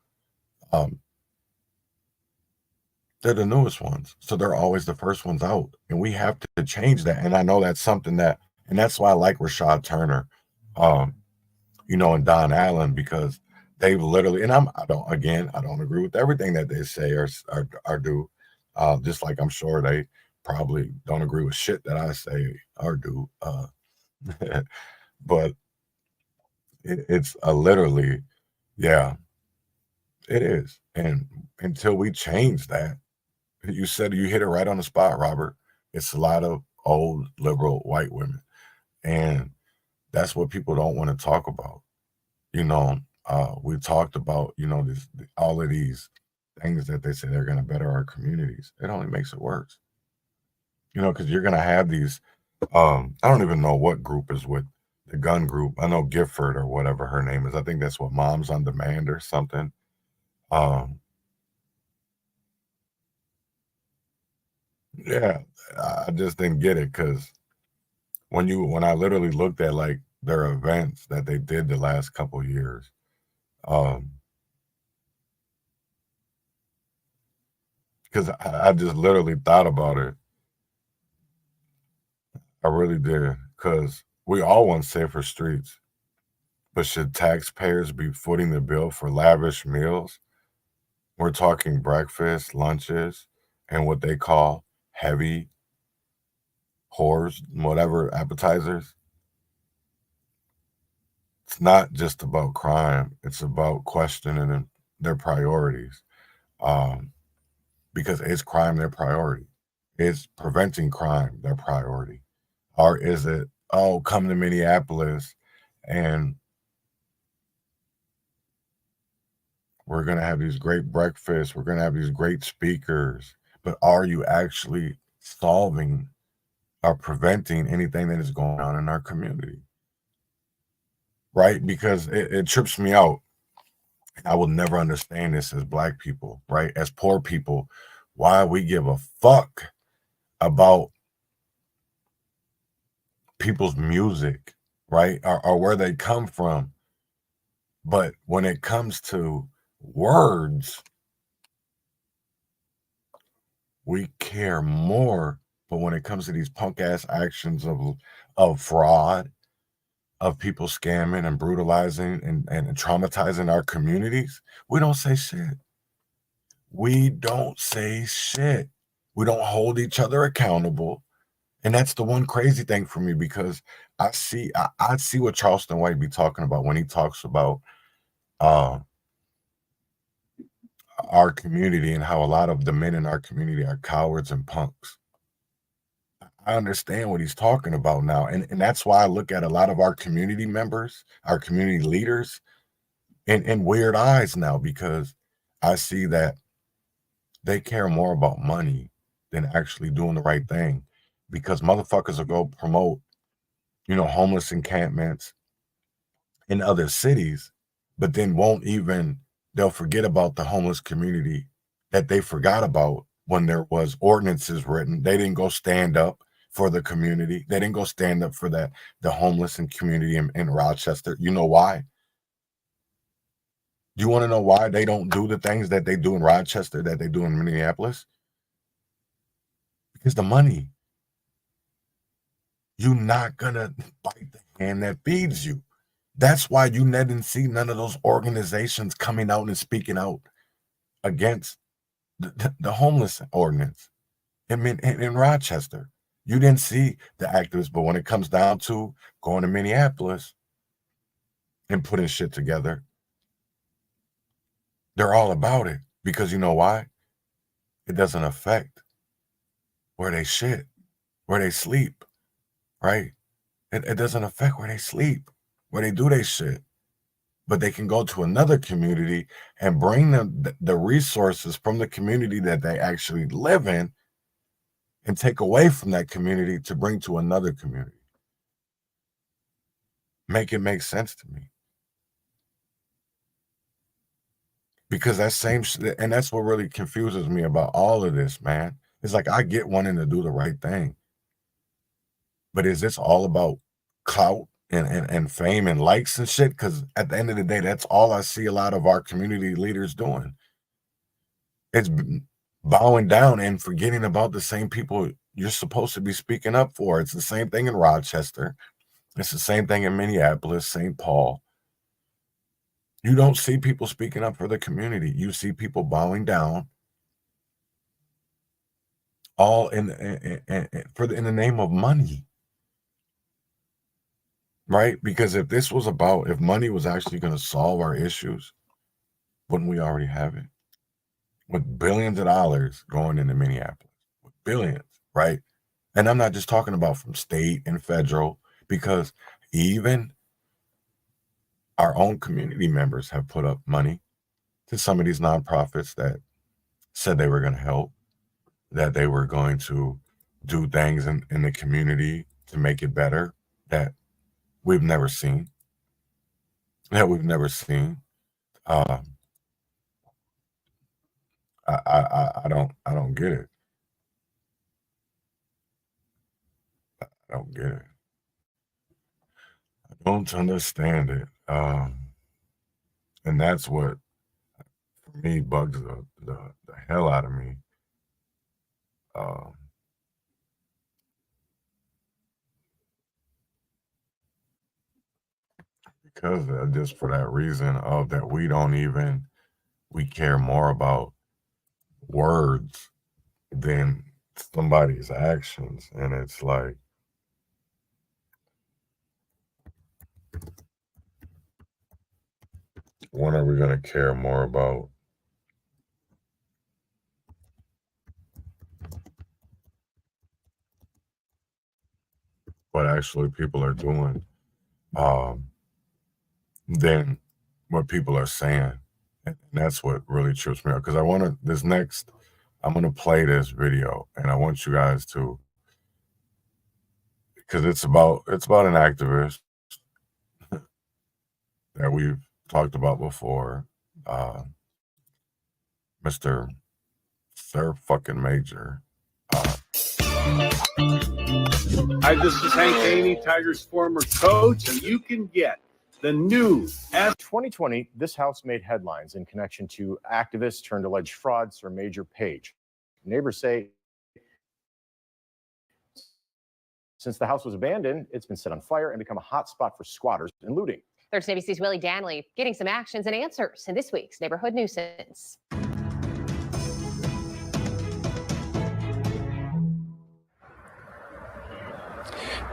they're the newest ones. So they're always the first ones out. And we have to change that. And I know that's something that, and that's why I like Rashad Turner, you know, and Don Allen, because they've literally, and I don't agree with everything that they say or do. Just like I'm sure they probably don't agree with shit that I say or do. But it's literally, yeah, it is. And until we change that, you said you hit it right on the spot, Robert. It's a lot of old liberal white women. And that's what people don't want to talk about. You know, we talked about, you know, all of these things that they say they're going to better our communities. It only makes it worse. You know, because you're going to have these, I don't even know what group is with the gun group. I know Gifford or whatever her name is. I think that's what Moms on Demand or something. Yeah, I just didn't get it because when I literally looked at like their events that they did the last couple years, because I just literally thought about it. I really did, because we all want safer streets, but should taxpayers be footing the bill for lavish meals? We're talking breakfast, lunches, and what they call heavy whores, whatever appetizers. It's not just about crime. It's about questioning their priorities. Because is crime their priority? Is preventing crime their priority? Or is it, oh, come to Minneapolis and we're going to have these great breakfasts, we're going to have these great speakers, but are you actually solving or preventing anything that is going on in our community? Right? Because it trips me out. I will never understand this as Black people, right? As poor people, why we give a fuck about people's music, right? Or where they come from. But when it comes to words, we care more. But when it comes to these punk ass actions of fraud, of people scamming and brutalizing and traumatizing our communities, we don't say shit. We don't say shit. We don't hold each other accountable. And that's the one crazy thing for me, because I see what Charleston White be talking about when he talks about our community and how a lot of the men in our community are cowards and punks. I understand what he's talking about now. And that's why I look at a lot of our community members, our community leaders, in weird eyes now, because I see that they care more about money than actually doing the right thing. Because motherfuckers will go promote, you know, homeless encampments in other cities, but then they'll forget about the homeless community that they forgot about when there was ordinances written. They didn't go stand up for the community. They didn't go stand up for the homeless and community in Rochester. You know why? Do you want to know why they don't do the things that they do in Rochester that they do in Minneapolis? Because the money. You're not gonna bite the hand that feeds you. That's why you didn't see none of those organizations coming out and speaking out against the homeless ordinance in Rochester. You didn't see the activists, but when it comes down to going to Minneapolis and putting shit together, they're all about it. Because you know why? It doesn't affect where they shit, where they sleep, right? It doesn't affect where they sleep, where they do their shit. But they can go to another community and bring them the resources from the community that they actually live in and take away from that community to bring to another community. Make it make sense to me. Because that same and that's what really confuses me about all of this, man. It's like I get wanting to do the right thing. But is this all about clout and fame and likes and shit? Because at the end of the day, that's all I see a lot of our community leaders doing. It's bowing down and forgetting about the same people you're supposed to be speaking up for. It's the same thing in Rochester. It's the same thing in Minneapolis, St. Paul. You don't see people speaking up for the community. You see people bowing down, all in the name of money, right? Because if money was actually going to solve our issues, wouldn't we already have it? With billions of dollars going into Minneapolis, with billions, right? And I'm not just talking about from state and federal, because even our own community members have put up money to some of these nonprofits that said they were going to help, that they were going to do things in the community to make it better, that we've never seen. I don't get it. I don't get it. I don't understand it. And that's what, for me, bugs the hell out of me. Because just for that reason of that we care more about words than somebody's actions. And it's like, when are we going to care more about what actually people are doing than what people are saying? And that's what really trips me out. Because I'm going to play this video, and I want you guys to, because it's about an activist that we've talked about before, Mr. Sir fucking Major. Hi, this is Hank Haney, Tigers' former coach, and you can get the new 2020, this house made headlines in connection to activists turned alleged fraud Sir Major Page. Neighbors say since the house was abandoned, it's been set on fire and become a hot spot for squatters and looting. 13 ABC's Willie Danley getting some actions and answers in this week's Neighborhood Nuisance.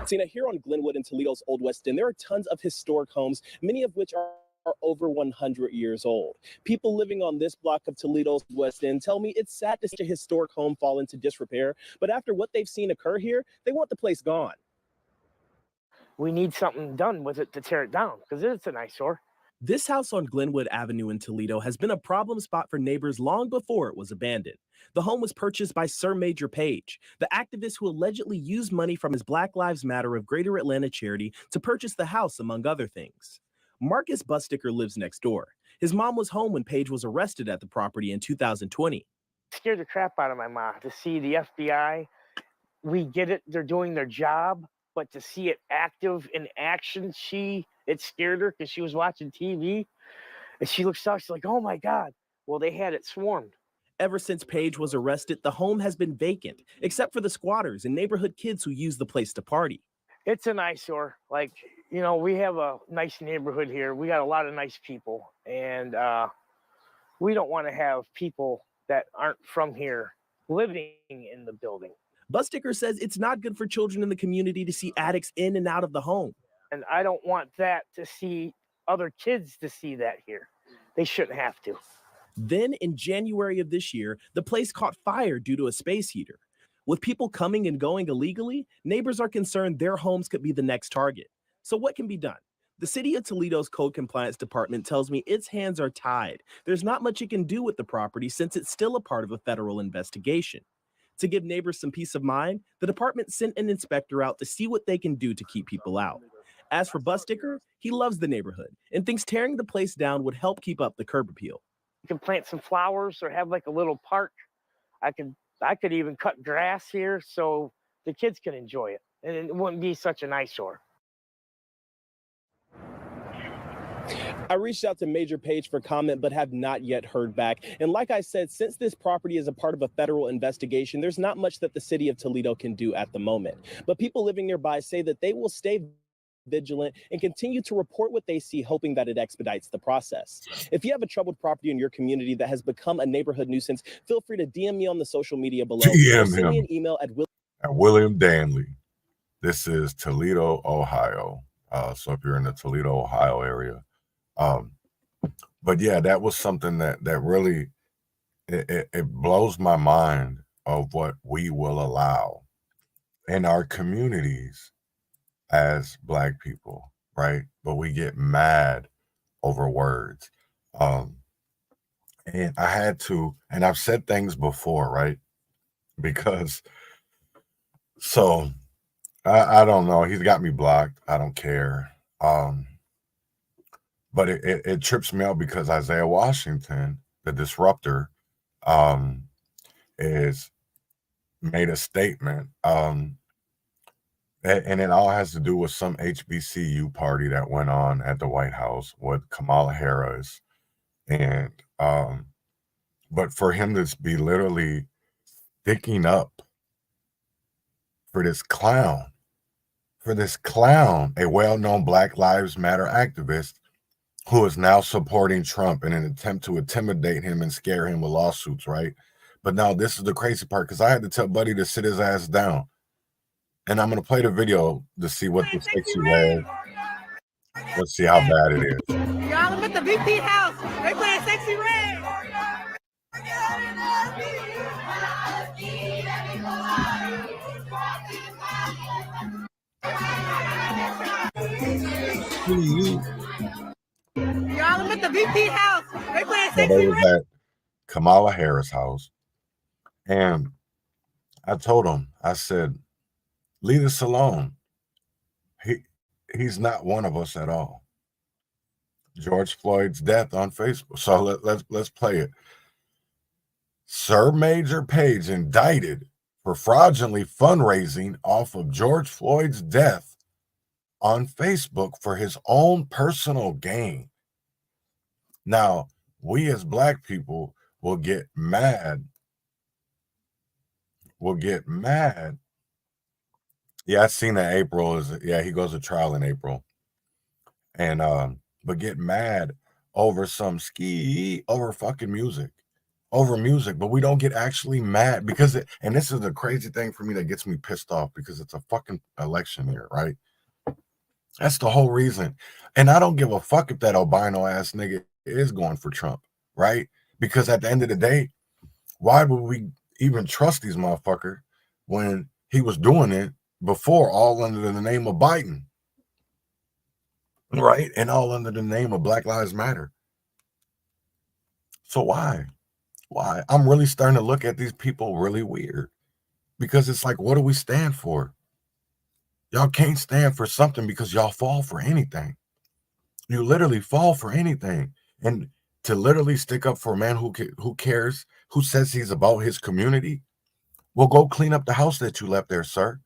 Tina, here on Glenwood and Toledo's Old West End, there are tons of historic homes, many of which are over 100 years old. People living on this block of Toledo's West End tell me it's sad to see a historic home fall into disrepair, but after what they've seen occur here, they want the place gone. We need something done with it to tear it down, because it's an eyesore. This house on Glenwood Avenue in Toledo has been a problem spot for neighbors long before it was abandoned. The home was purchased by Sir Major Page, the activist who allegedly used money from his Black Lives Matter of Greater Atlanta charity to purchase the house, among other things. Marcus Busticker lives next door. His mom was home when Page was arrested at the property in 2020. It scared the crap out of my mom to see the FBI. We get it, they're doing their job, but to see it active in action, it scared her because she was watching TV. And she looks up, she's like, oh my God. Well, they had it swarmed. Ever since Page was arrested, the home has been vacant, except for the squatters and neighborhood kids who use the place to party. It's an eyesore. Like, you know, we have a nice neighborhood here. We got a lot of nice people. And we don't want to have people that aren't from here living in the building. Busticker says it's not good for children in the community to see addicts in and out of the home. And I don't want that to see other kids to see that here. They shouldn't have to. Then in January of this year, the place caught fire due to a space heater. With people coming and going illegally, neighbors are concerned their homes could be the next target. So what can be done? The city of Toledo's code compliance department tells me its hands are tied. There's not much it can do with the property since it's still a part of a federal investigation. To give neighbors some peace of mind, the department sent an inspector out to see what they can do to keep people out. As for Busticker, he loves the neighborhood and thinks tearing the place down would help keep up the curb appeal. You can plant some flowers or have like a little park. I could even cut grass here so the kids can enjoy it, and it wouldn't be such an eyesore. I reached out to Major Page for comment, but have not yet heard back. And like I said, since this property is a part of a federal investigation, there's not much that the city of Toledo can do at the moment. But people living nearby say that they will stay vigilant and continue to report what they see, hoping that it expedites the process. If you have a troubled property in your community that has become a neighborhood nuisance, feel free to DM me on the social media below. Or send me an email at William Danley. This is Toledo, Ohio. So if you're in the Toledo, Ohio area. But yeah, that was something that really, it blows my mind of what we will allow in our communities as Black people, right? But we get mad over words. And I had to, and I've said things before, right? Because, so I don't know. He's got me blocked. I don't care. But it trips me out because Isaiah Washington, the disruptor, is made a statement. And it all has to do with some HBCU party that went on at the White House with Kamala Harris. And but for him to be literally sticking up for this clown, a well-known Black Lives Matter activist who is now supporting Trump in an attempt to intimidate him and scare him with lawsuits, right? But now this is the crazy part, because I had to tell Buddy to sit his ass down. And I'm going to play the video to see what the sexy red. Let's see how bad it is. Y'all, I'm at the VP house. They playing Sexy Red. Y'all, I'm at the VP house. They playing So Sexy they was Red. at Kamala Harris' house. And I told him, I said, leave us alone. He's not one of us at all. George Floyd's death on Facebook. So let's play it. Sir Major Page indicted for fraudulently fundraising off of George Floyd's death on Facebook for his own personal gain. Now, we as Black people will get mad. Yeah, I seen that April is, yeah, he goes to trial in April. And but get mad over some over fucking music. Over music, but we don't get actually mad because and this is the crazy thing for me that gets me pissed off, because it's a fucking election year, right? That's the whole reason. And I don't give a fuck if that albino ass nigga is going for Trump, right? Because at the end of the day, why would we even trust these motherfuckers when he was doing it before, all under the name of Biden, right? And all under the name of Black Lives Matter. So why? I'm really starting to look at these people really weird, because it's like, what do we stand for? Y'all can't stand for something because y'all fall for anything. You literally fall for anything. And to literally stick up for a man who cares, who says he's about his community, well, go clean up the house that you left there, sir.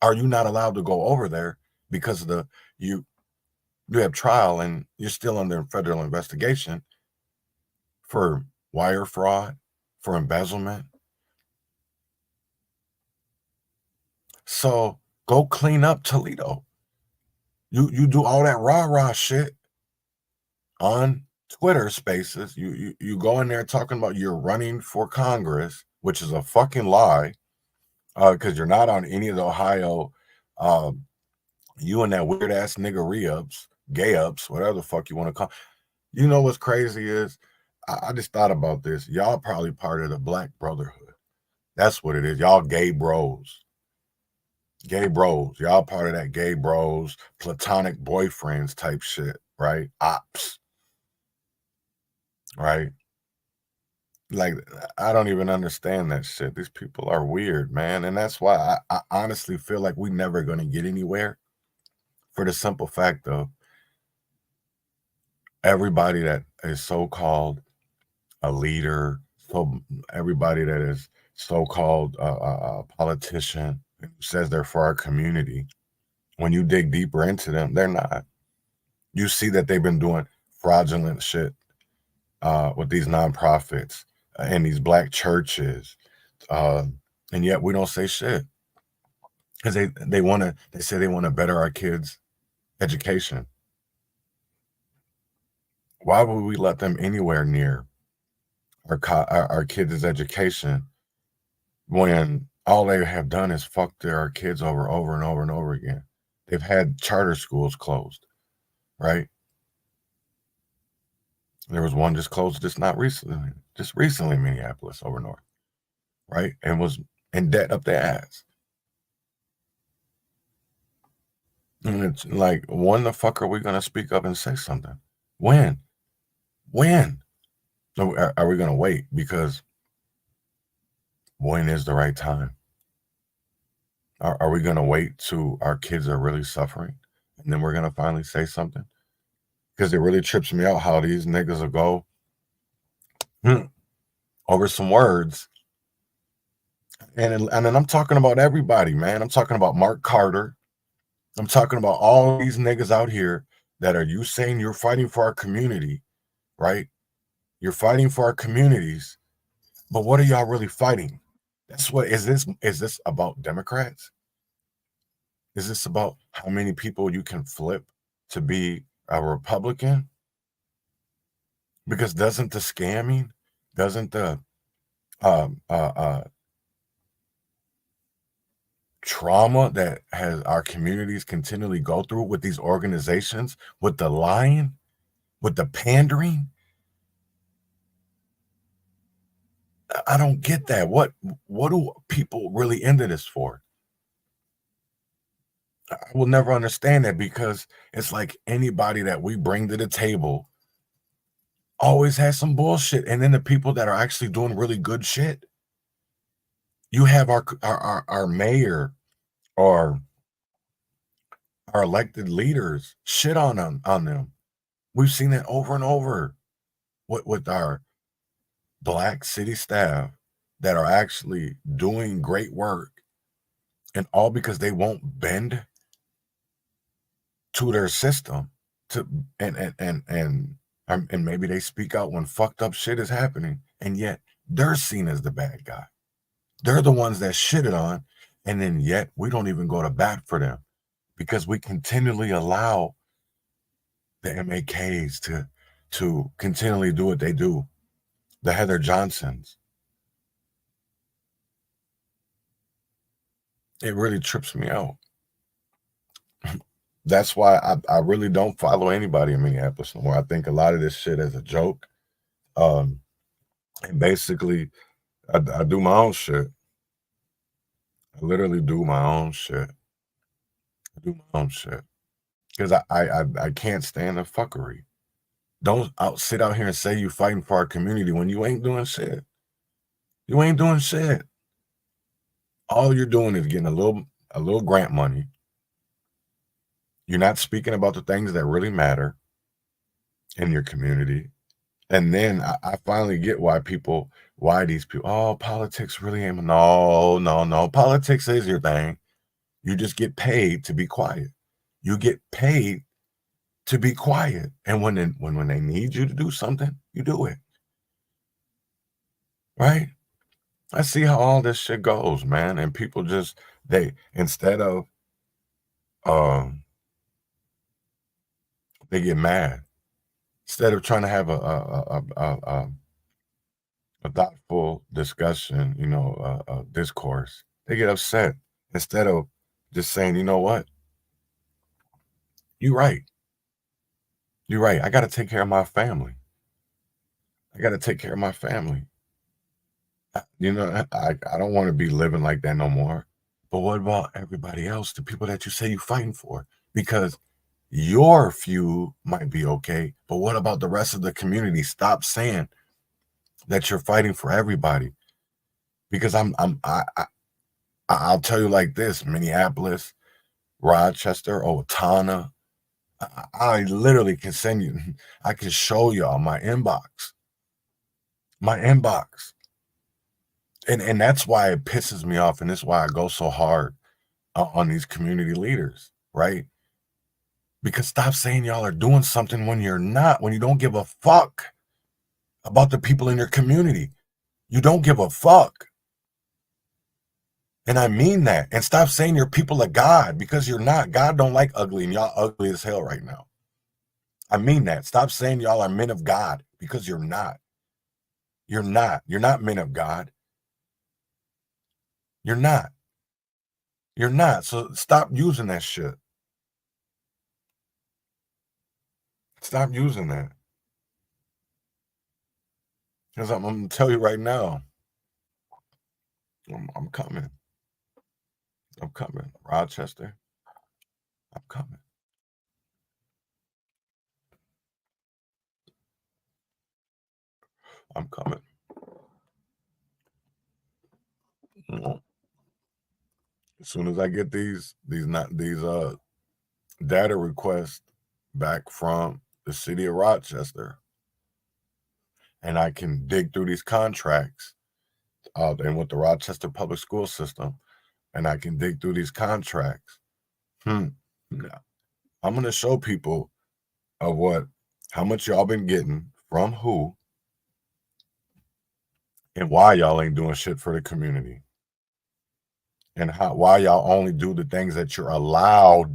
Are you not allowed to go over there because of you have trial and you're still under federal investigation for wire fraud, for embezzlement? So go clean up Toledo. You do all that rah-rah shit on Twitter Spaces. You go in there talking about you're running for Congress, which is a fucking lie. because you're not on any of the Ohio, you and that weird ass nigga re-ups, gay ups, whatever the fuck you want to call. You know what's crazy is, I just thought about this. Y'all probably part of the Black Brotherhood. That's what it is. Y'all gay bros. Gay bros. Y'all part of that gay bros, platonic boyfriends type shit, right? Ops. Right? Like, I don't even understand that shit. These people are weird, man. And that's why I honestly feel like we never going to get anywhere, for the simple fact of everybody that is so-called a leader, so everybody that is so-called a politician who says they're for our community, when you dig deeper into them, they're not. You see that they've been doing fraudulent shit with these nonprofits and these black churches, and yet we don't say shit because they say they want to better our kids' education. Why would we let them anywhere near our kids' education when all they have done is fuck our kids over and over and over again? They've had charter schools closed, right? There was one just closed just recently in Minneapolis over north, right? And was in debt up their ass. And it's like, when the fuck are we going to speak up and say something? When? So are we going to wait? Because when is the right time? Are we going to wait till our kids are really suffering and then we're going to finally say something? Because it really trips me out how these niggas will go over some words. And then I'm talking about everybody, man. I'm talking about Mark Carter. I'm talking about all these niggas out here that are you saying you're fighting for our community, right? You're fighting for our communities, but what are y'all really fighting? That's what is this about Democrats? Is this about how many people you can flip to be a Republican? Because doesn't the scamming, doesn't the trauma that has our communities continually go through with these organizations, with the lying, with the pandering? I don't get that. What do people really into this for? I will never understand that, because it's like anybody that we bring to the table always has some bullshit. And then the people that are actually doing really good shit, you have our mayor or our elected leaders shit on them. We've seen that over and over with our Black city staff that are actually doing great work, and all because they won't bend to their system and maybe they speak out when fucked up shit is happening, and yet they're seen as the bad guy. They're the ones that shitted on, and then yet we don't even go to bat for them because we continually allow the MAKs to continually do what they do. The Heather Johnsons. It really trips me out. That's why I really don't follow anybody in Minneapolis anymore. I think a lot of this shit is a joke. And basically, I do my own shit. I literally do my own shit. I do my own shit. Because I can't stand the fuckery. Don't sit out here and say you fighting for our community when you ain't doing shit. You ain't doing shit. All you're doing is getting a little grant money. You're not speaking about the things that really matter in your community. And then I finally get why these people, oh, politics really ain't. No. Politics is your thing. You just get paid to be quiet. You get paid to be quiet. And when they need you to do something, you do it. Right? I see how all this shit goes, man. And people just, instead of, they get mad. Instead of trying to have a thoughtful discussion, a discourse, They get upset instead of just saying, you know what? You're right. You're right. I got to take care of my family. I got to take care of my family. You know, I don't want to be living like that no more. But what about everybody else, the people that you say you're fighting for? Because your few might be okay, but what about the rest of the community? Stop saying that you're fighting for everybody. Because I'll tell you like this: Minneapolis, Rochester, Otana. I literally can send you. I can show y'all my inbox. My inbox. And that's why it pisses me off, and that's why I go so hard on these community leaders, right? Because stop saying y'all are doing something when you're not, when you don't give a fuck about the people in your community. You don't give a fuck. And I mean that. And stop saying you're people of God, because you're not. God don't like ugly, and y'all ugly as hell right now. I mean that. Stop saying y'all are men of God, because you're not. You're not. You're not men of God. You're not. You're not. So stop using that shit. Stop using that. Because I'm going to tell you right now, I'm coming. I'm coming. Rochester, I'm coming. I'm coming. As soon as I get these data requests back from the city of Rochester, and I can dig through these contracts, and with the Rochester public school system, and I can dig through these contracts, I'm going to show people of how much y'all been getting from who, and why y'all ain't doing shit for the community, and why y'all only do the things that you're allowed.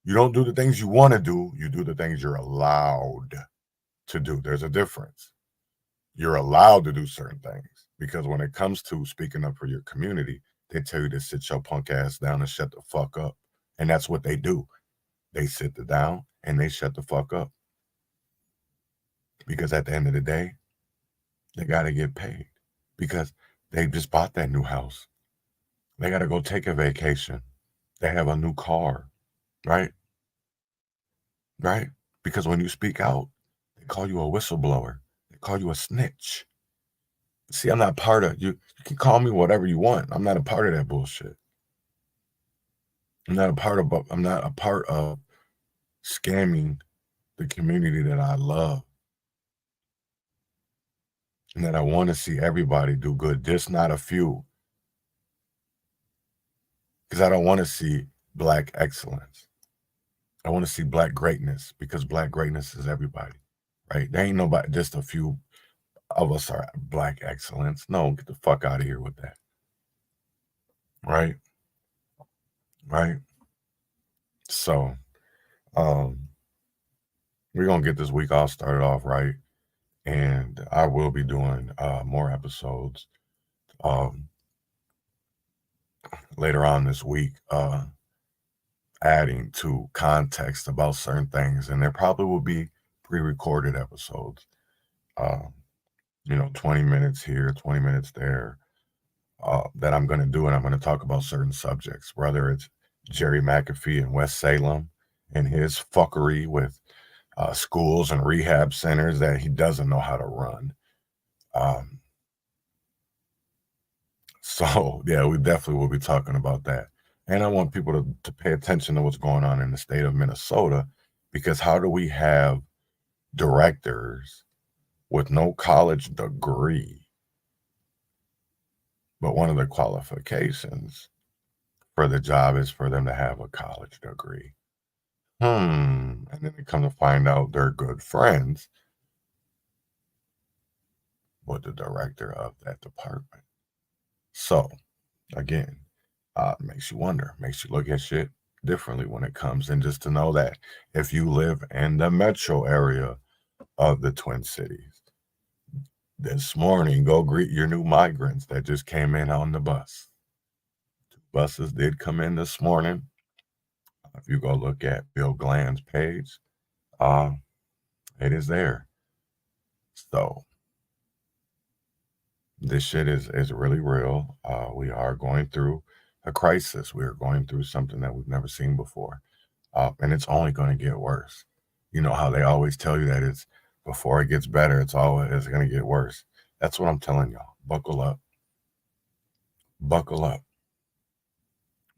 You don't do the things you want to do. You do the things you're allowed to do. There's a difference. You're allowed to do certain things, because when it comes to speaking up for your community, they tell you to sit your punk ass down and shut the fuck up. And that's what they do. They sit down and they shut the fuck up. Because at the end of the day, they got to get paid, because they just bought that new house. They got to go take a vacation. They have a new car, right? Right? Because when you speak out, they call you a whistleblower. They call you a snitch. See, I'm not part of you. You can call me whatever you want. I'm not a part of that bullshit. I'm not a part of scamming the community that I love and that I want to see everybody do good, just not a few. Because I don't want to see Black excellence. I want to see Black greatness, because Black greatness is everybody, right? There ain't nobody, just a few of us are Black excellence. No, get the fuck out of here with that. Right? Right? So, we're going to get this week all started off right. And I will be doing more episodes later on this week, adding to context about certain things. And there probably will be pre-recorded episodes, 20 minutes here, 20 minutes there, that I'm going to do. And I'm going to talk about certain subjects, whether it's Jerry McAfee in West Salem and his fuckery with schools and rehab centers that he doesn't know how to run. So, yeah, we definitely will be talking about that. And I want people to pay attention to what's going on in the state of Minnesota, because how do we have directors with no college degree, but one of the qualifications for the job is for them to have a college degree? And then they come to find out they're good friends with the director of that department. So, again, makes you wonder, makes you look at shit differently when it comes. And just to know that if you live in the metro area of the Twin Cities, this morning, go greet your new migrants that just came in on the bus. buses did come in this morning. If you go look at Bill Gland's page, it is there. So this shit is really real. We are going through a crisis. We are going through something that we've never seen before. And it's only going to get worse. You know how they always tell you that it's before it gets better, it's going to get worse. That's what I'm telling y'all. Buckle up. Buckle up.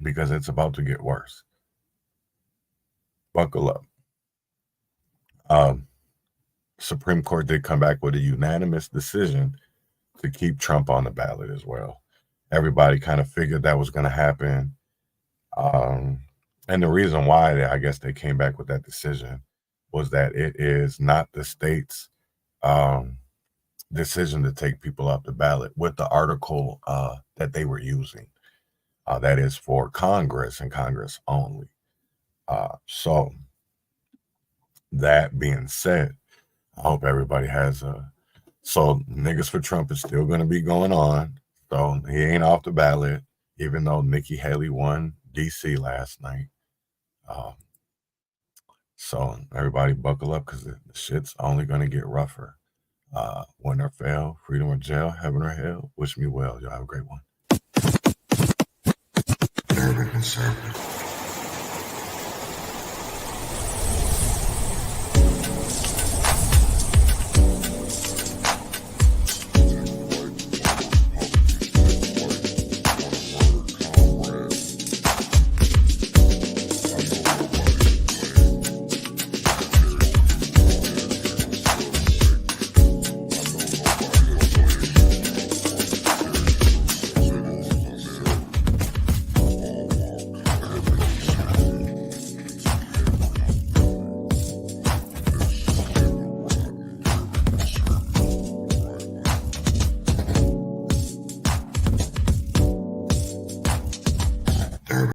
Because it's about to get worse. Buckle up. Supreme Court did come back with a unanimous decision to keep Trump on the ballot as well. Everybody kind of figured that was going to happen. And the reason why I guess they came back with that decision was that it is not the state's decision to take people off the ballot with the article that they were using. That is for Congress and Congress only. So that being said, I hope everybody has so niggas for Trump is still going to be going on. So he ain't off the ballot, even though Nikki Haley won DC last night. So everybody buckle up because the shit's only going to get rougher. Win or fail, freedom or jail, heaven or hell. Wish me well. Y'all have a great one. Urban conservative.